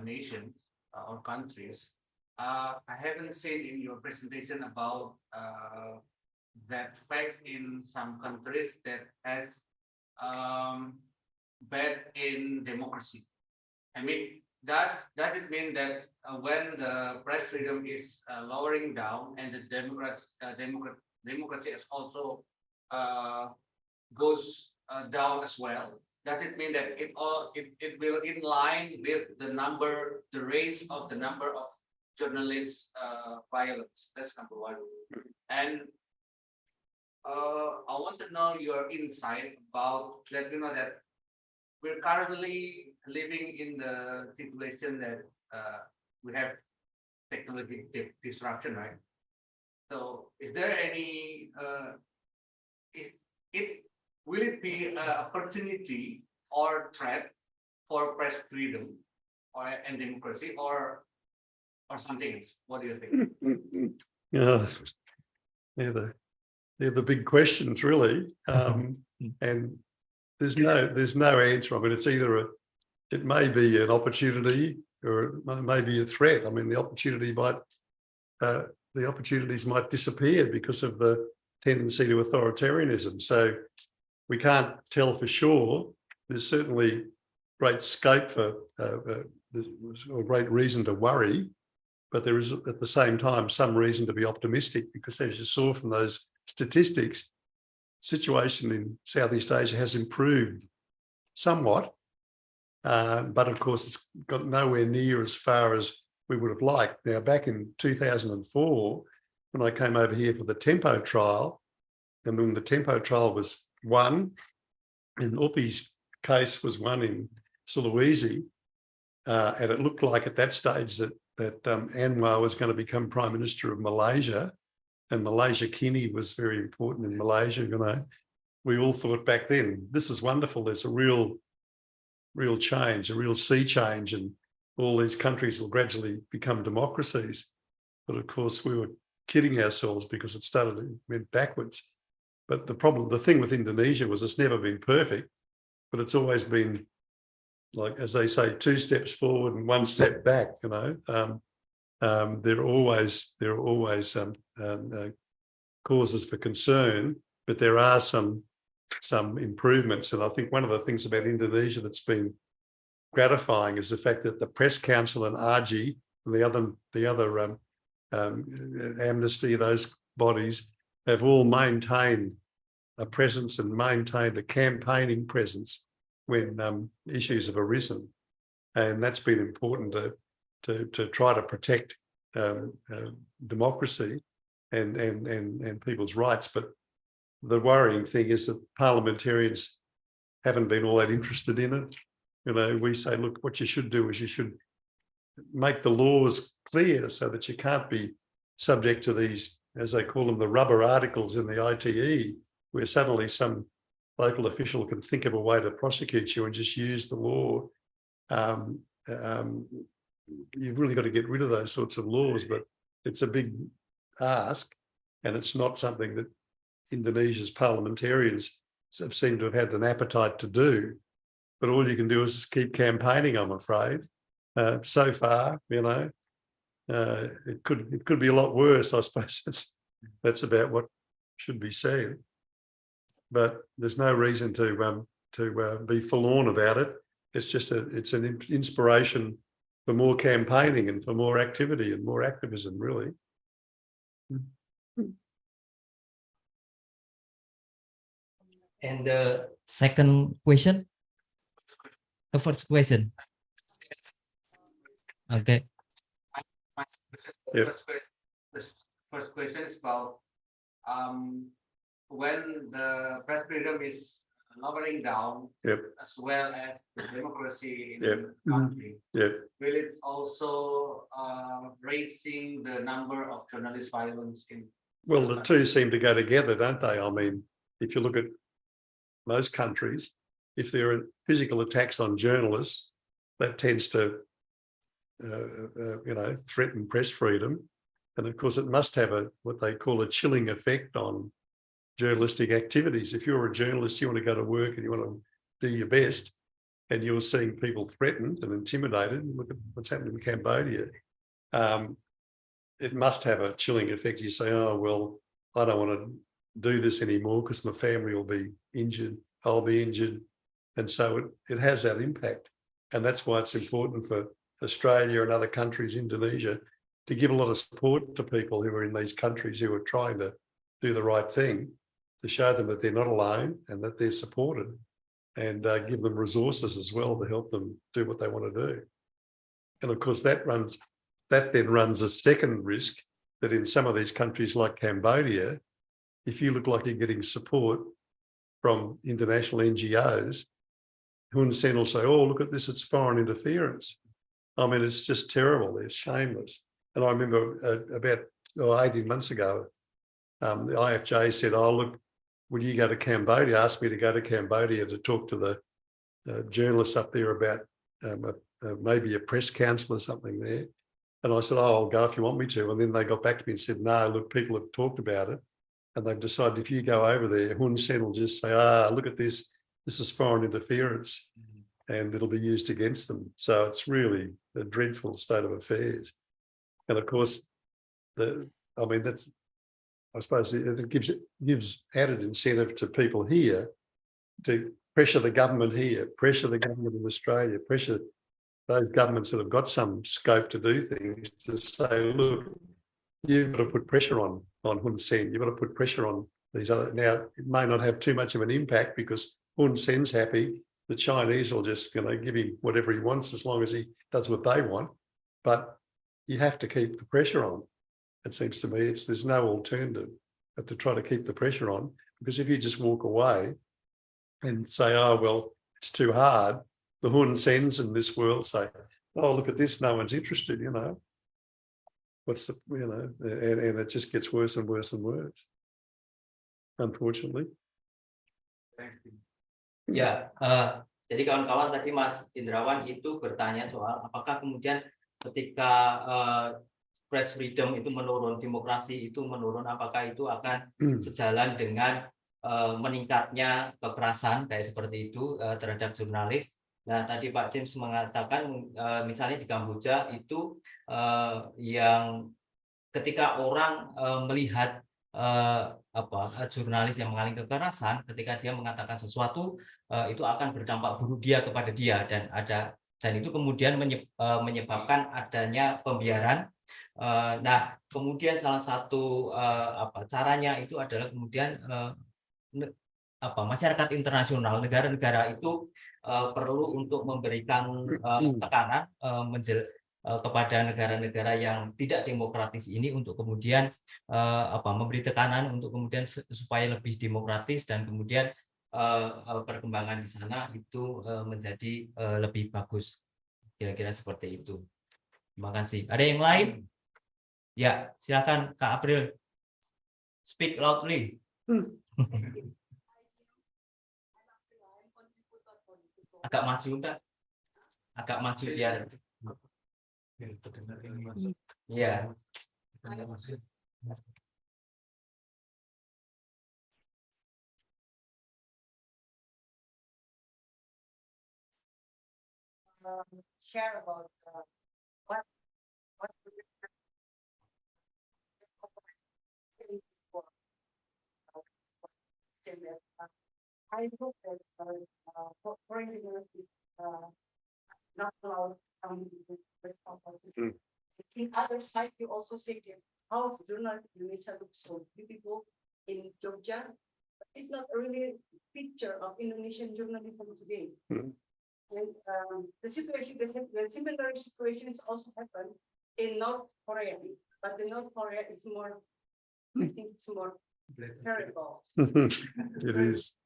nations or countries, I haven't seen in your presentation about that facts in some countries that has bad in democracy. I mean, does it mean that when the press freedom is lowering down and the democracy is also goes down as well, does it mean that it will in line with the raise of the number of journalist violence? That's number one. And I want to know your insight about, let me know that we're currently living in the situation that we have technology disruption, right? So is there any, will it be an opportunity or threat for press freedom and democracy, or something else? What do you think? They're the big questions, really, and there's no answer. I mean, it's either it may be an opportunity or it may be a threat. I mean, the opportunities might disappear because of the tendency to authoritarianism. So we can't tell for sure. There's certainly great scope for or great reason to worry, but there is at the same time some reason to be optimistic, because as you saw from those statistics, situation in Southeast Asia has improved somewhat, but of course it's got nowhere near as far as we would have liked. Now, back in 2004, when I came over here for the Tempo trial, and when the Tempo trial was won, And Uppi's case was one in Sulawesi, and it looked like at that stage that Anwar was going to become Prime Minister of Malaysia, and Malaysia Kini was very important in Malaysia. You know, we all thought back then, this is wonderful. There's a real change, a real sea change, and all these countries will gradually become democracies. But of course, we were kidding ourselves because it went backwards. But the thing with Indonesia was it's never been perfect, but it's always been, like, as they say, 2 steps forward and 1 step back, you know. There are always causes for concern, but there are some improvements. And I think one of the things about Indonesia that's been gratifying is the fact that the Press Council and AJI and the other Amnesty, those bodies have all maintained a presence and maintained a campaigning presence when issues have arisen, and that's been important to try to protect democracy and people's rights. But the worrying thing is that parliamentarians haven't been all that interested in it. You know, we say, look, what you should do is you should make the laws clear so that you can't be subject to these, as they call them, the rubber articles in the ITE, where suddenly some local official can think of a way to prosecute you and just use the law. You've really got to get rid of those sorts of laws, but it's a big ask, and it's not something that Indonesia's parliamentarians have seemed to have had an appetite to do. But all you can do is just keep campaigning, I'm afraid. So far, you know, it could be a lot worse. I suppose that's about what should be said. But there's no reason to be forlorn about it. It's just it's an inspiration for more campaigning and for more activity and more activism, really. And the second question, the first question. Okay. Yep. The first question is about when the press freedom is lowering down, Yep. as well as the democracy in Yep. the country, Yep. will it also raising the number of journalist violence in? Well, the two seem to go together, don't they? I mean, if you look at most countries, if there are physical attacks on journalists, that tends to, you know, threaten press freedom. And of course, it must have what they call a chilling effect on journalistic activities. If you're a journalist, you want to go to work and you want to do your best, and you're seeing people threatened and intimidated, look at what's happened in Cambodia. It must have a chilling effect. You say, oh, well, I don't want to do this anymore because my family will be injured, I'll be injured. And so it has that impact. And that's why it's important for Australia and other countries, Indonesia, to give a lot of support to people who are in these countries who are trying to do the right thing, to show them that they're not alone and that they're supported, and give them resources as well to help them do what they want to do. And of course, that then runs a second risk, that in some of these countries like Cambodia, if you look like you're getting support from international NGOs, Hun Sen will say, oh, look at this, it's foreign interference. I mean, it's just terrible, it's shameless. And I remember about 18 months ago, the IFJ said, oh, look, would you go to Cambodia? Asked me to go to Cambodia to talk to the journalists up there about maybe a press council or something there. And I said, oh, I'll go if you want me to. And then they got back to me and said, no, look, people have talked about it. And they've decided if you go over there, Hun Sen will just say, look at this, this is foreign interference. And it'll be used against them. So it's really a dreadful state of affairs. And of course, I suppose it gives added incentive to people here to pressure the government here, pressure the government in Australia, pressure those governments that have got some scope to do things to say, look, you've got to put pressure on Hun Sen. You've got to put pressure on these other. Now, it may not have too much of an impact because Hun Sen's happy. The Chinese will just, give him whatever he wants as long as he does what they want. But you have to keep the pressure on. It seems to me there's no alternative but to try to keep the pressure on, because if you just walk away, and say, oh, well, it's too hard. The Hun Sens in this world say, oh, look at this, no one's interested, you know. What's the, you know, and it just gets worse and worse and worse, unfortunately. Ya, jadi kawan-kawan tadi Mas Indrawan itu bertanya soal apakah kemudian ketika press freedom itu menurun, demokrasi itu menurun, apakah itu akan sejalan dengan meningkatnya kekerasan kayak seperti itu terhadap jurnalis. Nah, tadi Pak James mengatakan misalnya di Kamboja itu yang ketika orang melihat jurnalis yang mengalami kekerasan, ketika dia mengatakan sesuatu itu akan berdampak buruk kepada dia dan itu kemudian menyebabkan adanya pembiaran. Nah, kemudian salah satu caranya itu adalah kemudian masyarakat internasional, negara-negara itu perlu untuk memberikan tekanan kepada negara-negara yang tidak demokratis ini untuk kemudian memberi tekanan untuk kemudian supaya lebih demokratis dan kemudian perkembangan di sana itu menjadi lebih bagus, kira-kira seperti itu. Terima kasih. Ada yang lain? Ya, silakan Kak April. Speak loudly. Agak maju enggak? Agak maju biar. Iya. Share about what I hope that foreign universities not allowed in other side, you also say that how Jurnalis di Indonesia looks so beautiful in Jogja, but it's not really a picture of Indonesian journalism today. And the situation, the similar situations also happen in North Korea, but the North Korea is more, I think it's more terrible. It is.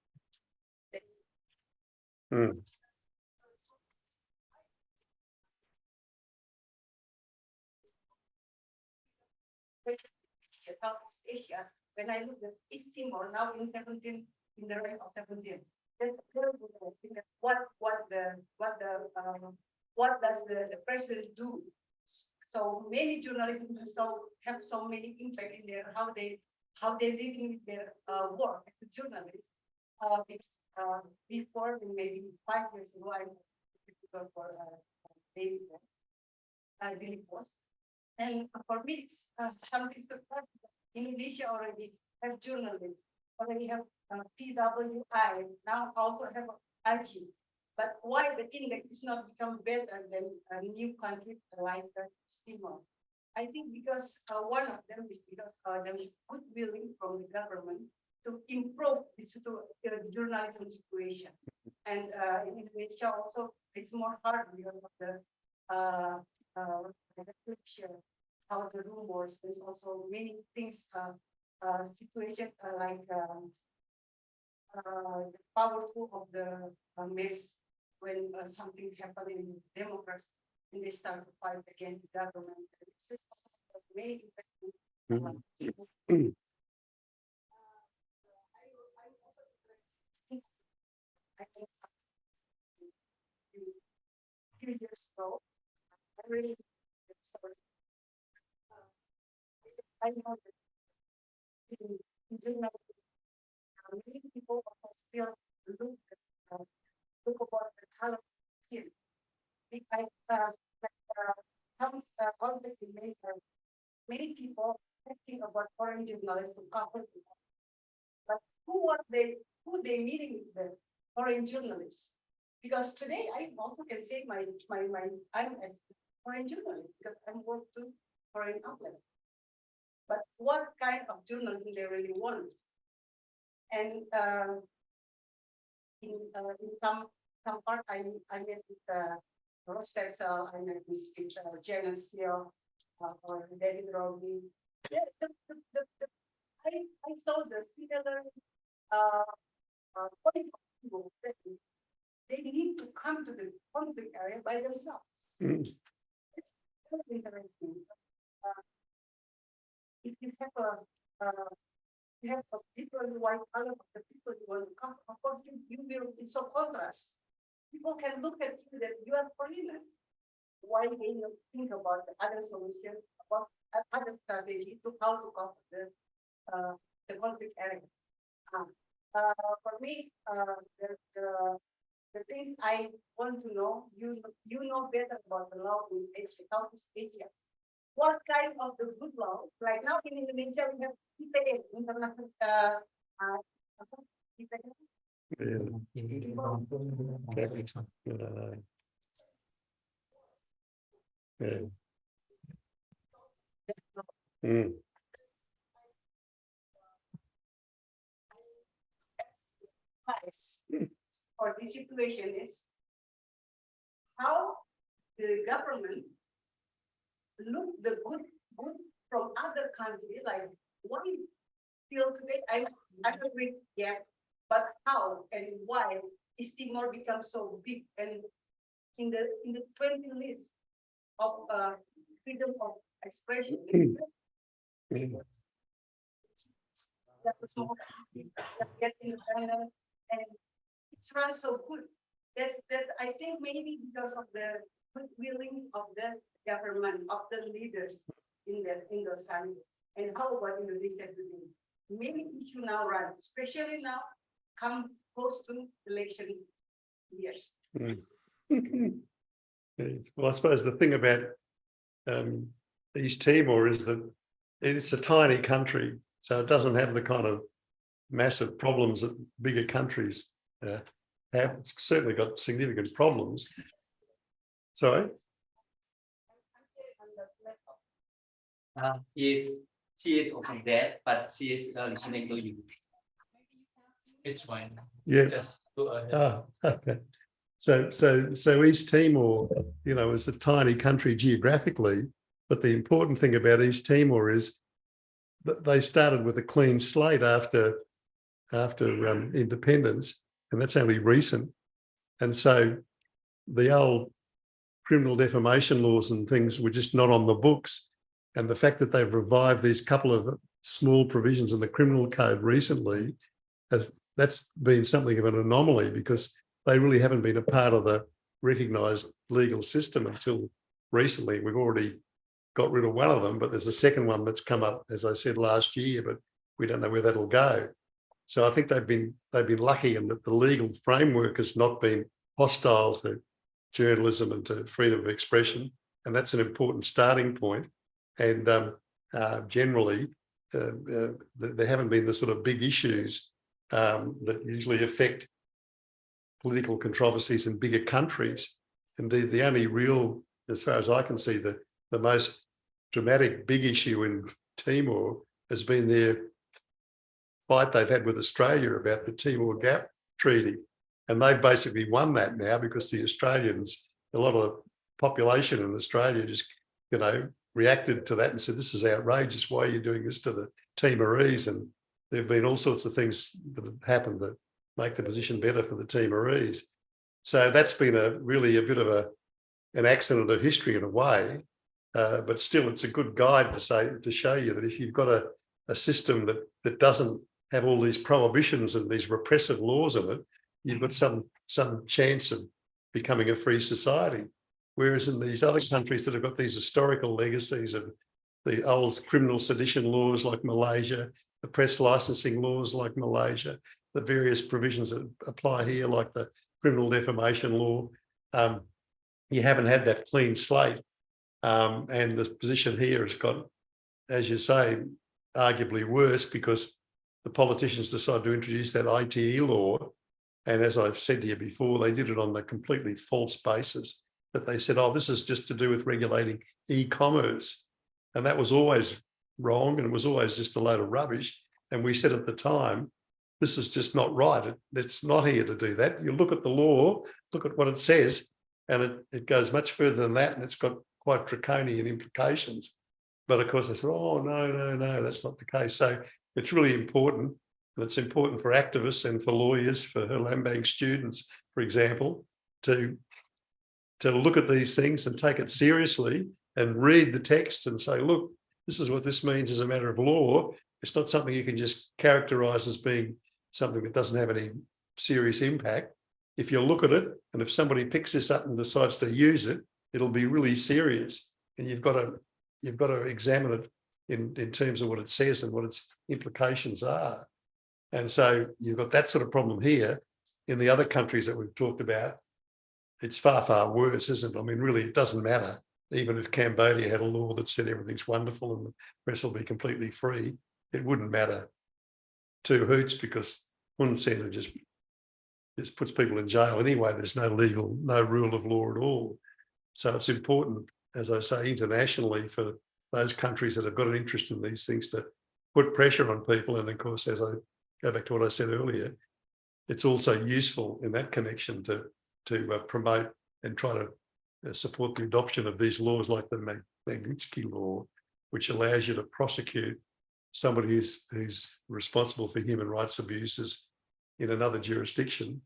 Southeast Asia, when I look at East Timor now in 17, in the rank of 17, what does the president do? So many journalists have so many impact in their how they living their work as a journalist. Before maybe 5 years ago, I was for daily post. And for me, it's something surprising. Indonesia already have journalists, already have PWI, now also have AJI. But why the index is not become better than a new country like Timor? I think because one of them is because there is good willing from the government to improve the journalism situation. And in Indonesia also, it's more hard because of the picture, how the rumors, there's also many things, situations like the powerful of the mess when something's happening in democracy, and they start to fight against the government. It's many few years ago, I really I know that in journalism, many people feel look about the color of skin. Because some context in many people thinking about foreign journalists to cover it. But who they meeting with the foreign journalists? Because today I also can say I'm a foreign journalist because I'm work to foreign outlet. But what kind of journalism they really want? And in some part I met with Rostel, I met with Jen Steele or David Roby. I saw the similar point people, they need to come to the conflict area by themselves. Mm. It's very interesting. If you have a people in white color, the people who want to come, of course, you will, it's a contrast. People can look at you that you are foreigner. Why they don't think about the other solution, about other strategy to how to cope with the conflict area. For me, the thing I want to know, you know better about the law in Asia, Southeast Asia. What kind of the good law? Like now in Indonesia, we have ITE, international. Advice for this situation is how the government look the good from other countries, like what is still today, I don't read yet, but how and why is Timor become so big and in the 20 list of freedom of expression. That was more getting and it's run so good. That's I think maybe because of the good willing of the government, of the leaders in those countries. And how about Indonesia today? Many issues now run, especially now come close to election years. Well, I suppose the thing about East Timor is that it's a tiny country, so it doesn't have the kind of massive problems that bigger countries have. It's certainly got significant problems. Sorry? She is over there, but she is listening to you. It's fine. Yeah. Just go ahead. Ah, okay. So East Timor, you know, is a tiny country geographically, but the important thing about East Timor is that they started with a clean slate after independence, and that's only recent. And so the old criminal defamation laws and things were just not on the books. And the fact that they've revived these couple of small provisions in the criminal code recently, that's been something of an anomaly, because they really haven't been a part of the recognised legal system until recently. We've already got rid of one of them, but there's a second one that's come up, as I said, last year, but we don't know where that'll go. So I think they've been lucky in that the legal framework has not been hostile to journalism and to freedom of expression, and that's an important starting point. And generally, there haven't been the sort of big issues that usually affect political controversies in bigger countries. Indeed, the only real, as far as I can see, the most dramatic big issue in Timor has been their fight they've had with Australia about the Timor Gap Treaty. And they've basically won that now, because the Australians, a lot of the population in Australia just, you know, reacted to that and said, this is outrageous. Why are you doing this to the Timorese? And there have been all sorts of things that have happened that make the position better for the Timorese. So that's been really a bit of an accident of history in a way, but still it's a good guide to show you that if you've got a system that doesn't have all these prohibitions and these repressive laws in it, you've got some chance of becoming a free society. Whereas in these other countries that have got these historical legacies of the old criminal sedition laws like Malaysia, the press licensing laws like Malaysia, the various provisions that apply here like the criminal defamation law, you haven't had that clean slate. And the position here has got, as you say, arguably worse, because the politicians decided to introduce that ITE law. And as I've said to you before, they did it on the completely false basis that they said, oh, this is just to do with regulating e-commerce. And that was always wrong, and it was always just a load of rubbish. And we said at the time, this is just not right. It's not here to do that. You look at the law, look at what it says, and it goes much further than that, and it's got quite draconian implications. But of course, they said, oh, no, that's not the case. So it's really important And it's important for activists and for lawyers, for Lambang students, for example, to look at these things and take it seriously and read the text and say, look, this is what this means as a matter of law. It's not something you can just characterize as being something that doesn't have any serious impact. If you look at it, and if somebody picks this up and decides to use it, it'll be really serious. And you've got to examine it in terms of what it says and what its implications are. And so you've got that sort of problem here. In the other countries that we've talked about, it's far, far worse, isn't it? I mean, really, it doesn't matter. Even if Cambodia had a law that said everything's wonderful and the press will be completely free, it wouldn't matter two hoots, because Hun Sen just puts people in jail anyway. There's no rule of law at all. So it's important, as I say, internationally, for those countries that have got an interest in these things to put pressure on people. And of course, as I go back to what I said earlier, it's also useful in that connection to promote and try to support the adoption of these laws like the Magnitsky law, which allows you to prosecute somebody who's responsible for human rights abuses in another jurisdiction.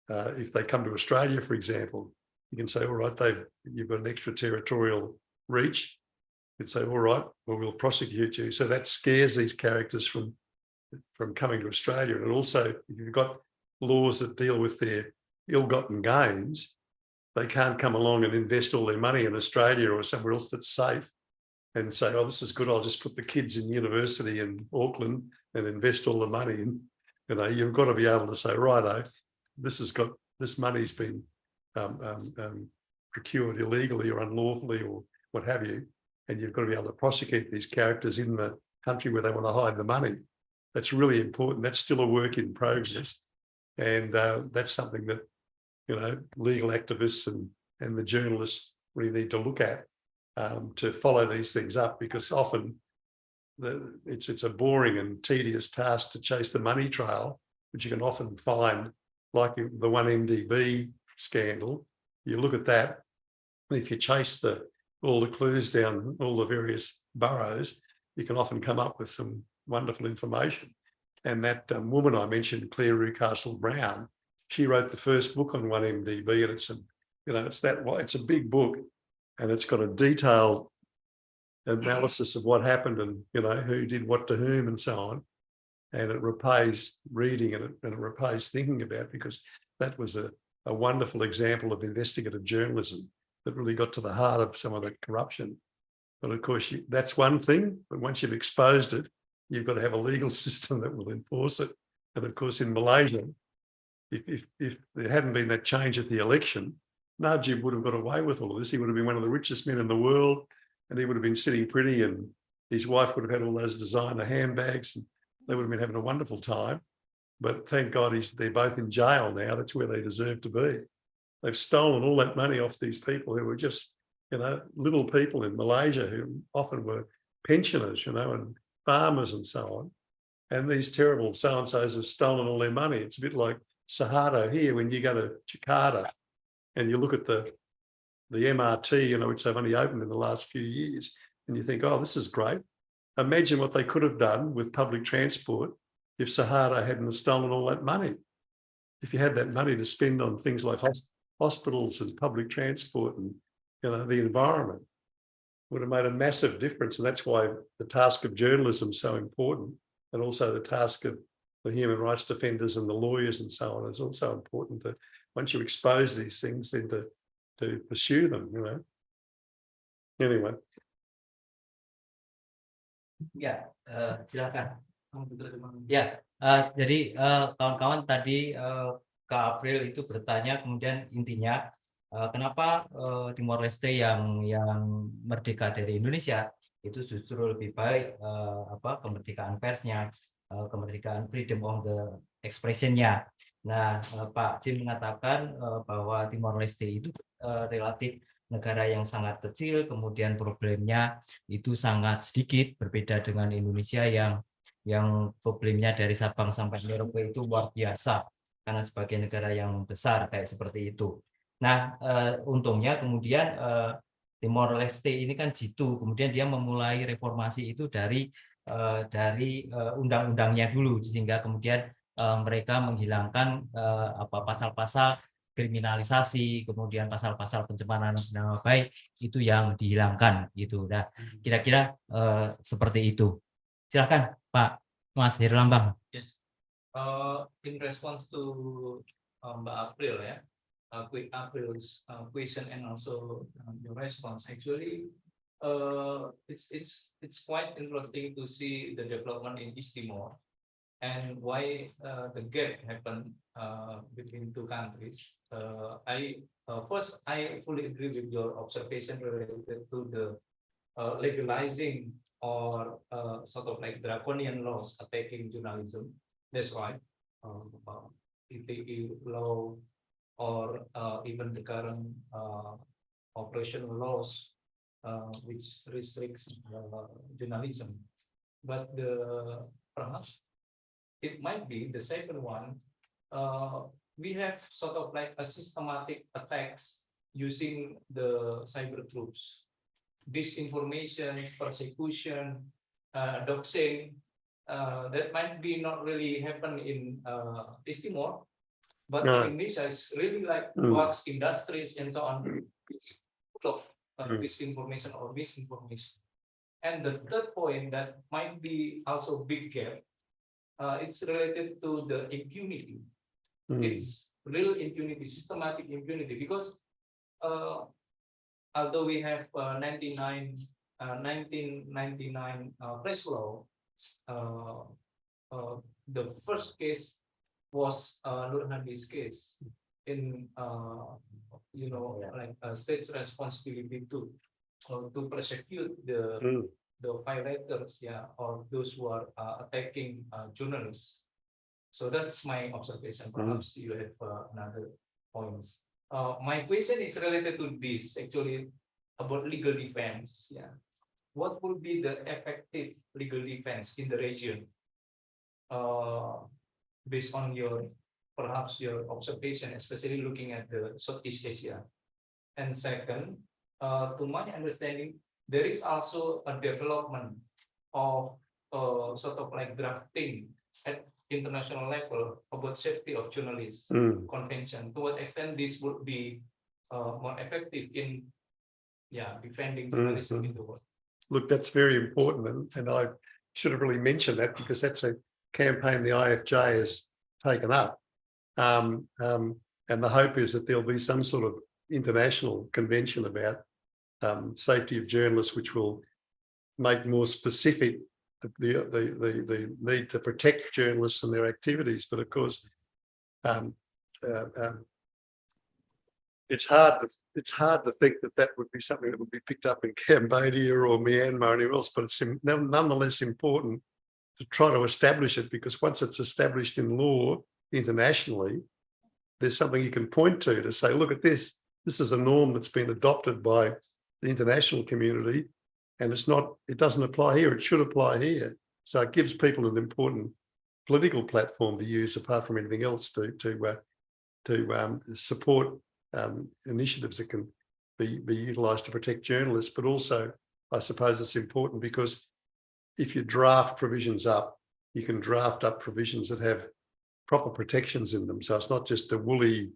If they come to Australia, for example, you can say, all right, you've got an extraterritorial reach. You can say, all right, well, we'll prosecute you. So that scares these characters from coming to Australia. And also, if you've got laws that deal with their ill-gotten gains, they can't come along and invest all their money in Australia or somewhere else that's safe and say, oh, this is good, I'll just put the kids in university in Auckland and invest all the money in. You know, you've got to be able to say, righto, this money's been procured illegally or unlawfully or what have you, and you've got to be able to prosecute these characters in the country where they want to hide the money. That's really important. That's still a work in progress, and that's something that, you know, legal activists and the journalists really need to look at to follow these things up, because often it's a boring and tedious task to chase the money trail, which you can often find, like the 1MDB scandal. You look at that, and if you chase all the clues down all the various boroughs, you can often come up with some wonderful information. And that woman I mentioned, Claire Rucastle Brown, she wrote the first book on 1MDB, and it's a big book, and it's got a detailed analysis of what happened and, you know, who did what to whom and so on. And it repays reading and it repays thinking about, because that was a wonderful example of investigative journalism that really got to the heart of some of the corruption. But of course, that's one thing, but once you've exposed it, you've got to have a legal system that will enforce it. And of course, in Malaysia, if there hadn't been that change at the election, NgAJI would have got away with all of this. He would have been one of the richest men in the world, and he would have been sitting pretty, and his wife would have had all those designer handbags, and they would have been having a wonderful time. But thank God they're both in jail now. That's where they deserve to be. They've stolen all that money off these people who were just, you know, little people in Malaysia who often were pensioners, you know, and farmers and so on. And these terrible so-and-sos have stolen all their money. It's a bit like Suharto here when you go to Jakarta and you look at the MRT, you know, which they've only opened in the last few years, and you think, oh, this is great. Imagine what they could have done with public transport if Suharto hadn't stolen all that money. If you had that money to spend on things like hospitals and public transport and, you know, the environment, would have made a massive difference. And that's why the task of journalism is so important, and also the task of the human rights defenders and the lawyers and so on is also important. To, once you expose these things, then to pursue them, you know. Anyway. Ya, silakan. Ya, jadi kawan-kawan tadi Kak April itu bertanya, kemudian intinya kenapa Timor Leste yang merdeka dari Indonesia itu justru lebih baik kemerdekaan persnya, kemerdekaan freedom of the expression-nya. Nah, Pak Jim mengatakan bahwa Timor Leste itu relatif negara yang sangat kecil, kemudian problemnya itu sangat sedikit, berbeda dengan Indonesia yang problemnya dari Sabang sampai Merauke itu luar biasa karena sebagai negara yang besar kayak seperti itu. Nah, untungnya kemudian Timor Leste ini kan jitu, kemudian dia memulai reformasi itu dari dari undang-undangnya dulu, sehingga kemudian mereka menghilangkan pasal-pasal kriminalisasi, kemudian pasal-pasal pencemaran nama baik itu yang dihilangkan gitu. Nah, kira-kira seperti itu. Silakan Pak Mas Herlambang. Yes. In response to Mbak April, April's question and also your response, actually, it's quite interesting to see the development in East Timor and why the gap happened between two countries. First, I fully agree with your observation related to the legalizing or sort of like draconian laws attacking journalism. That's right. ETE law or even the current operational laws which restricts journalism. But perhaps it might be the second one. We have sort of like a systematic attacks using the cyber troops, disinformation, persecution, doxing. That might be not really happen in East Timor, but in Indonesia is really like wax industries and so on. Disinformation or misinformation. And the third point that might be also big gap, it's related to the impunity. It's real impunity, systematic impunity, because although we have 1999 press law, the first case was Nur Hadi's case in like state's responsibility to persecute the violators, or those who are attacking journalists. So that's my observation. Perhaps you have another points. My question is related to this, actually, about legal defense. What would be the effective legal defense in the region, based on perhaps your observation, especially looking at the Southeast Asia? And second, to my understanding, there is also a development of sort of like drafting at international level about safety of journalists convention. To what extent this would be more effective in defending journalism in the world? Look, that's very important, and I should have really mentioned that, because that's a campaign the IFJ has taken up, and the hope is that there'll be some sort of international convention about safety of journalists, which will make more specific the need to protect journalists and their activities. But of course, it's hard to think that would be something that would be picked up in Cambodia or Myanmar or anywhere else. But it's nonetheless important to try to establish it, because once it's established in law internationally, there's something you can point to say, look at this. This is a norm that's been adopted by the international community, and it doesn't apply here. It should apply here. So it gives people an important political platform to use, apart from anything else, to support initiatives that can be utilised to protect journalists. But also, I suppose it's important because if you draft provisions up, you can draft up provisions that have proper protections in them. So it's not just a woolly,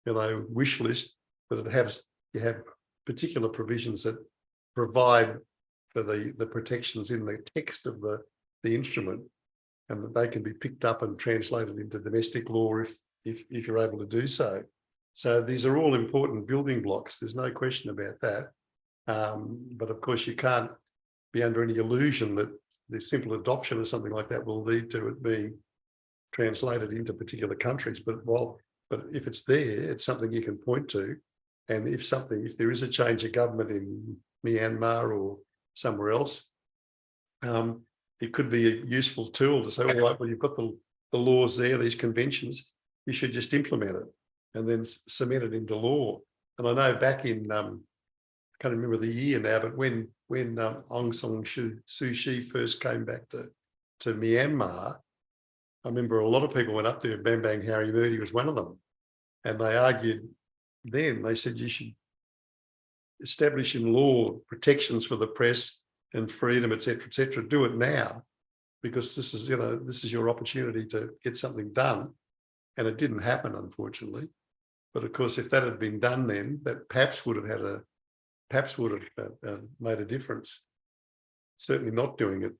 wish list, but you have particular provisions that provide for the protections in the text of the instrument, and that they can be picked up and translated into domestic law if you're able to do so. So these are all important building blocks. There's no question about that. But of course, you can't be under any illusion that the simple adoption of something like that will lead to it being translated into particular countries. But if it's there, it's something you can point to. And if there is a change of government in Myanmar or somewhere else, it could be a useful tool to say, all right, well, you've got the laws there, these conventions, you should just implement it and then cement it into law. And I know back in, I can't remember the year now, but when Aung San Suu Kyi first came back to Myanmar, I remember a lot of people went up there, Bang Bang Harry Murdy was one of them, and they argued then, they said you should establish in law protections for the press and freedom, etc., do it now, because this is, this is your opportunity to get something done. And it didn't happen, unfortunately. But of course, if that had been done then, that perhaps would have made a difference. Certainly not doing it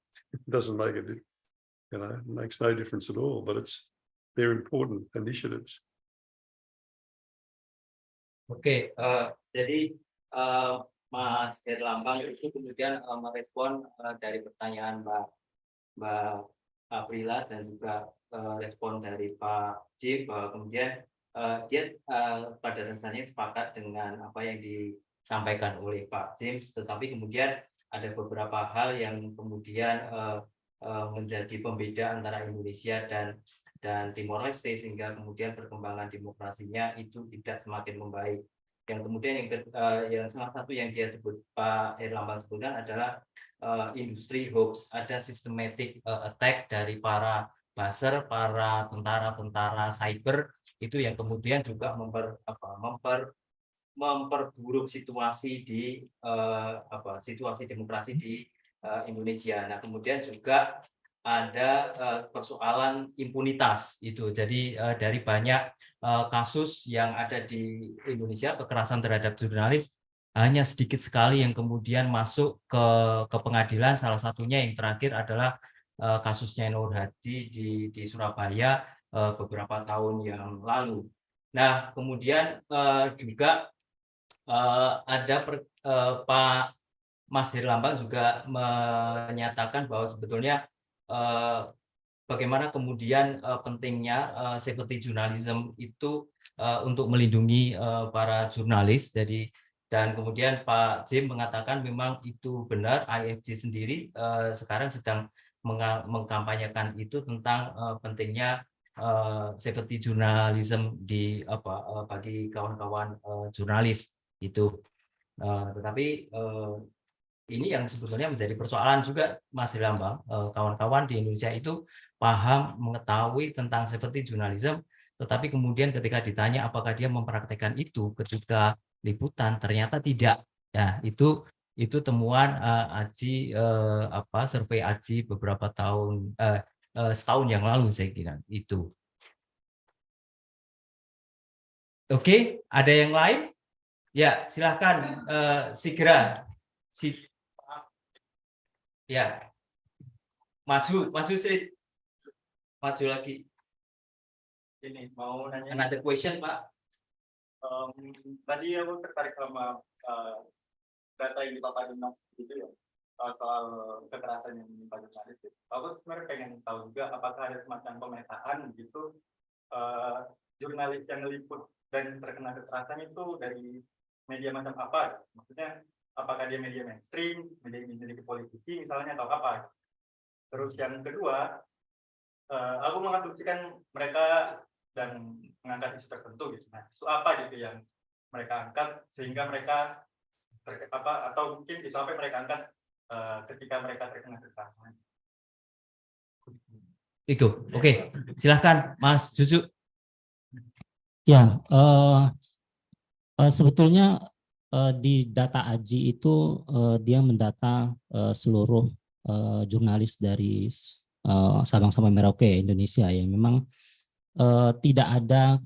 doesn't make a difference. It makes no difference at all, but they're important initiatives. Oke, jadi Mas Herlambang itu kemudian merespon dari pertanyaan Mbak Aprila dan juga respon dari Pak Jim bahwa kemudian dia pada dasarnya sepakat dengan apa yang disampaikan oleh Pak James, tetapi kemudian ada beberapa hal yang kemudian menjadi pembeda antara Indonesia dan Timor Leste, sehingga kemudian perkembangan demokrasinya itu tidak semakin membaik. Yang kemudian yang salah satu yang dia sebut, Pak Herlambang sebutkan adalah industri hoax, ada systematic attack dari para buzzer, para tentara cyber itu yang kemudian juga memperburuk situasi di situasi demokrasi di Indonesia. Nah, kemudian juga ada persoalan impunitas itu. Jadi dari banyak kasus yang ada di Indonesia kekerasan terhadap jurnalis, hanya sedikit sekali yang kemudian masuk ke pengadilan. Salah satunya yang terakhir adalah kasusnya Nur Hadi di Surabaya beberapa tahun yang lalu. Nah, kemudian juga ada Pak Mas Herlambang juga menyatakan bahwa sebetulnya bagaimana kemudian pentingnya safety journalism itu untuk melindungi para jurnalis. Jadi dan kemudian Pak Jim mengatakan memang itu benar, IFJ sendiri sekarang sedang mengkampanyekan itu tentang pentingnya safety journalism bagi kawan-kawan jurnalis itu. Tetapi ini yang sebetulnya menjadi persoalan juga, Mas Herlambang. Kawan-kawan di Indonesia itu paham, mengetahui tentang safety journalism, tetapi kemudian ketika ditanya apakah dia mempraktekkan itu ketika liputan, ternyata tidak. Nah, itu temuan AJI survei AJI beberapa tahun setahun yang lalu saya kira itu. Oke, ada yang lain? Ya, silahkan segera. Ya, maju Sri, maju lagi. Ini mau nanya. Another question, Pak. Tadi aku tertarik sama data yang dipaparkan Mas gitu ya, soal kekerasan yang menimpa jurnalis. Aku sebenarnya pengen tahu juga apakah ada semacam pemetaan gitu jurnalis yang meliput dan terkena kekerasan itu dari media macam apa? Maksudnya apakah dia media mainstream, media politisi misalnya, atau apa? Terus yang kedua, aku mengasumsikan mereka dan mengangkat isu tertentu gitu. Nah, isu apa gitu yang mereka angkat sehingga mereka atau mungkin isu apa yang mereka angkat ketika mereka terkena kekerasan. Itu, oke. Silahkan Mas Juju. Ya, sebetulnya di data AJI itu dia mendata seluruh jurnalis dari Sabang sampai Merauke Indonesia ya. Memang tidak ada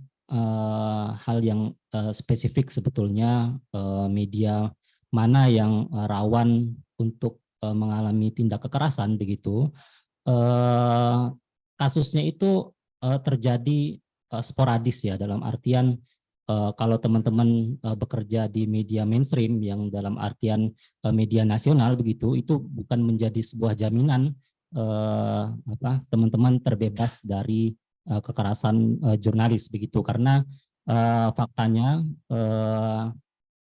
hal yang spesifik sebetulnya media mana yang rawan untuk mengalami tindak kekerasan begitu. Kasusnya itu terjadi sporadis ya, dalam artian kalau teman-teman bekerja di media mainstream yang dalam artian media nasional begitu, itu bukan menjadi sebuah jaminan teman-teman terbebas dari kekerasan jurnalis begitu, karena faktanya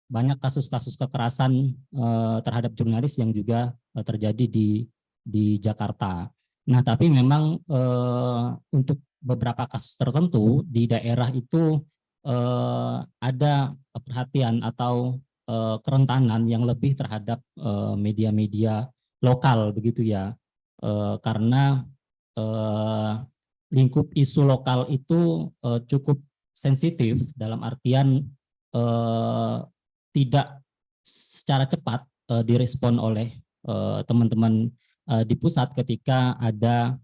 banyak kasus-kasus kekerasan terhadap jurnalis yang juga terjadi di Jakarta. Nah, tapi memang untuk beberapa kasus tertentu di daerah itu ada perhatian atau kerentanan yang lebih terhadap media-media lokal begitu ya, karena lingkup isu lokal itu cukup sensitif dalam artian tidak secara cepat direspon oleh teman-teman di pusat ketika ada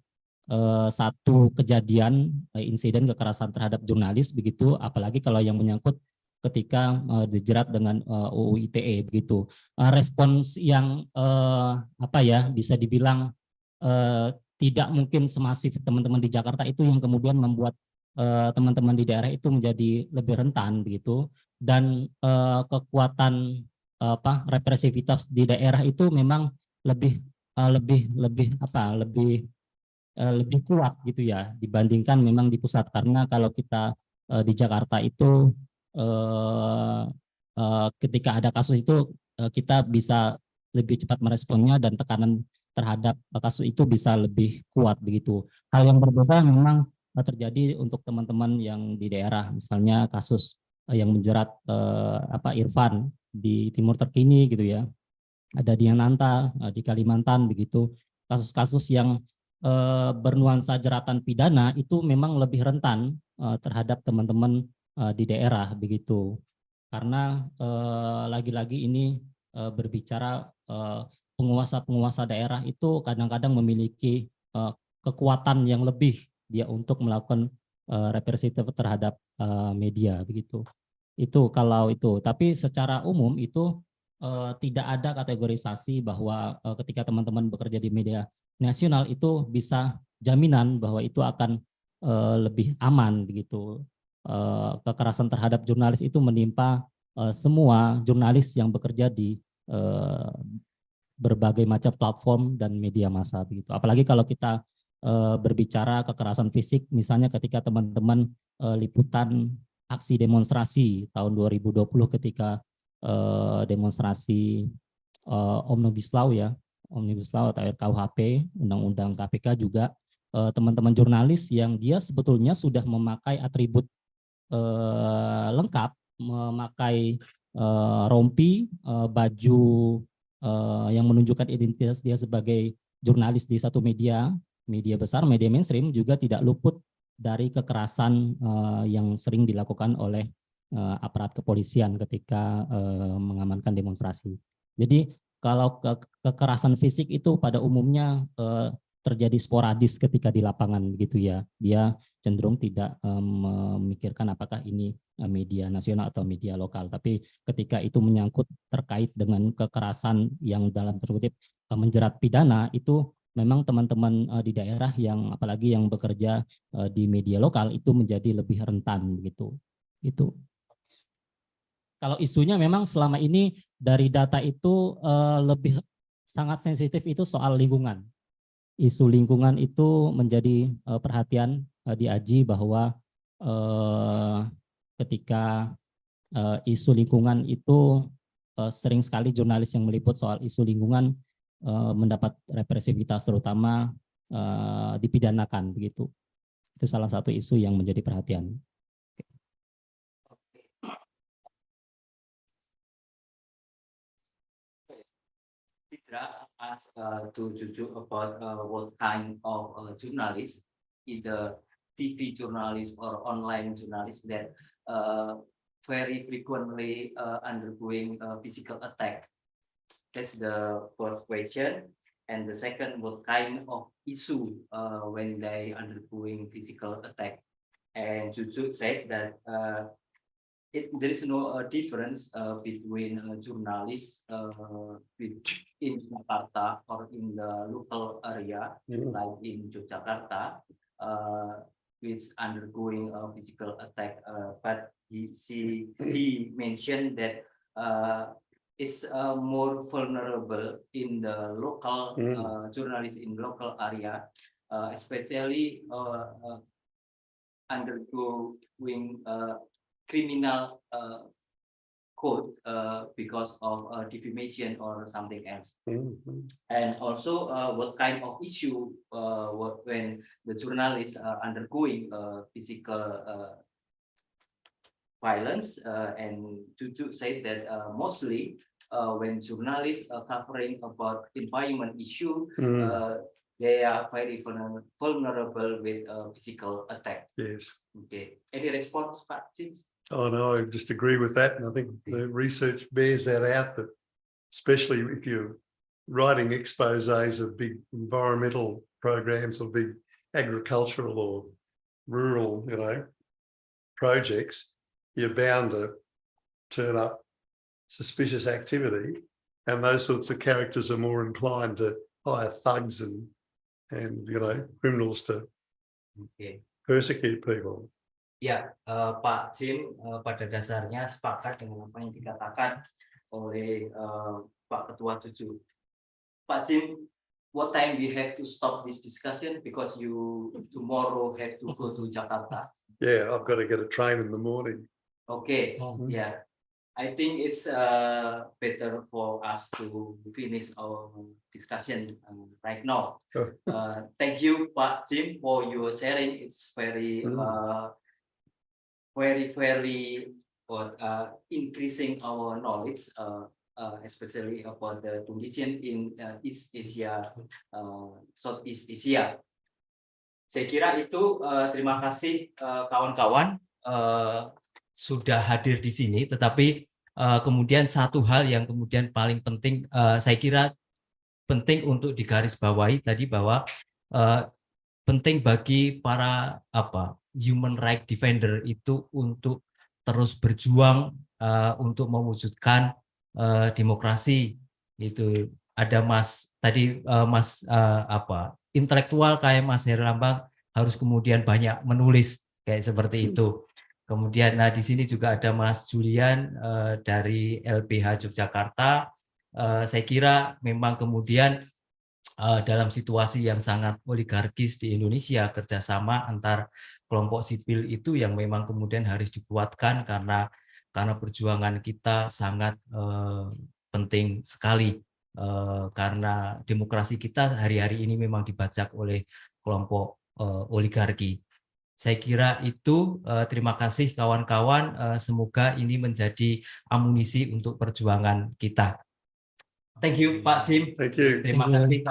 satu kejadian insiden kekerasan terhadap jurnalis begitu, apalagi kalau yang menyangkut ketika dijerat dengan UU ITE begitu. Respons yang bisa dibilang tidak mungkin semasif teman-teman di Jakarta itu yang kemudian membuat teman-teman di daerah itu menjadi lebih rentan begitu, dan kekuatan represivitas di daerah itu memang lebih kuat gitu ya dibandingkan memang di pusat, karena kalau kita di Jakarta itu ketika ada kasus itu kita bisa lebih cepat meresponnya dan tekanan terhadap kasus itu bisa lebih kuat begitu. Hal yang berbeda memang terjadi untuk teman-teman yang di daerah, misalnya kasus yang menjerat Irfan di Timur Terkini gitu ya, ada di Nanta di Kalimantan begitu. Kasus-kasus yang bernuansa jeratan pidana itu memang lebih rentan terhadap teman-teman di daerah begitu, karena lagi-lagi ini berbicara penguasa-penguasa daerah itu kadang-kadang memiliki kekuatan yang lebih dia untuk melakukan represi terhadap media begitu. Itu kalau itu, tapi secara umum itu tidak ada kategorisasi bahwa ketika teman-teman bekerja di media nasional itu bisa jaminan bahwa itu akan lebih aman begitu. Kekerasan terhadap jurnalis itu menimpa semua jurnalis yang bekerja di berbagai macam platform dan media massa begitu. Apalagi kalau kita berbicara kekerasan fisik, misalnya ketika teman-teman liputan aksi demonstrasi tahun 2020 ketika demonstrasi Omnibus Law ya, Omnibus Law atau RKUHP, Undang-Undang KPK juga, teman-teman jurnalis yang dia sebetulnya sudah memakai atribut lengkap, memakai rompi, baju yang menunjukkan identitas dia sebagai jurnalis di satu media besar, media mainstream, juga tidak luput dari kekerasan yang sering dilakukan oleh aparat kepolisian ketika mengamankan demonstrasi. Jadi kalau kekerasan fisik itu pada umumnya terjadi sporadis ketika di lapangan gitu ya. Dia cenderung tidak memikirkan apakah ini media nasional atau media lokal. Tapi ketika itu menyangkut terkait dengan kekerasan yang dalam terkutip menjerat pidana, itu memang teman-teman di daerah yang apalagi yang bekerja di media lokal itu menjadi lebih rentan begitu. Itu. Kalau isunya memang selama ini dari data itu lebih sangat sensitif itu soal lingkungan. Isu lingkungan itu menjadi perhatian di AJI bahwa ketika isu lingkungan itu sering sekali jurnalis yang meliput soal isu lingkungan mendapat represivitas, terutama dipidanakan begitu. Itu salah satu isu yang menjadi perhatian. To Juju about what kind of journalists, either TV journalists or online journalists that very frequently undergoing physical attack. That's the first question. And the second, what kind of issue when they undergoing physical attack? And Juju said that there is no difference between journalists in Jakarta or in the local area, like in Yogyakarta, which undergoing a physical attack. But he mentioned that it's more vulnerable in the local journalists in local area, especially undergoing criminal code because of defamation or something else. And also what kind of issue when the journalists are undergoing physical violence, and Juju said that mostly when journalists are covering about environment issue, they are very vulnerable with physical attack. Yes. Okay. Any response, Pak James? Oh no, I just agree with that, and I think the research bears that out. That especially if you're writing exposés of big environmental programs or big agricultural or rural, projects, you're bound to turn up suspicious activity, and those sorts of characters are more inclined to hire thugs and criminals to persecute people. Ya, Pak Jim pada dasarnya sepakat dengan apa yang dikatakan oleh Pak Ketua 7. Pak Jim, what time we have to stop this discussion because you tomorrow have to go to Jakarta? Yeah, I've got to get a train in the morning. Okay, yeah. I think it's better for us to finish our discussion right now. Thank you, Pak Jim, for your sharing. It's very, very increasing our knowledge, especially about the condition in East Asia, Southeast Asia. Saya kira itu. Terima kasih kawan-kawan sudah hadir di sini, tetapi kemudian satu hal yang kemudian paling penting, saya kira penting untuk digarisbawahi tadi bahwa penting bagi para human right defender itu untuk terus berjuang untuk mewujudkan demokrasi. Itu ada intelektual kayak Mas Herlambang harus kemudian banyak menulis kayak seperti itu. Kemudian di sini juga ada Mas Julian dari LBH Yogyakarta. Saya kira memang kemudian dalam situasi yang sangat oligarkis di Indonesia, kerjasama antar kelompok sipil itu yang memang kemudian harus dikuatkan karena perjuangan kita sangat penting sekali, karena demokrasi kita hari-hari ini memang dibajak oleh kelompok oligarki. Saya kira itu. Terima kasih kawan-kawan. Semoga ini menjadi amunisi untuk perjuangan kita. Thank you, Pak Jim. Thank you. Terima kasih.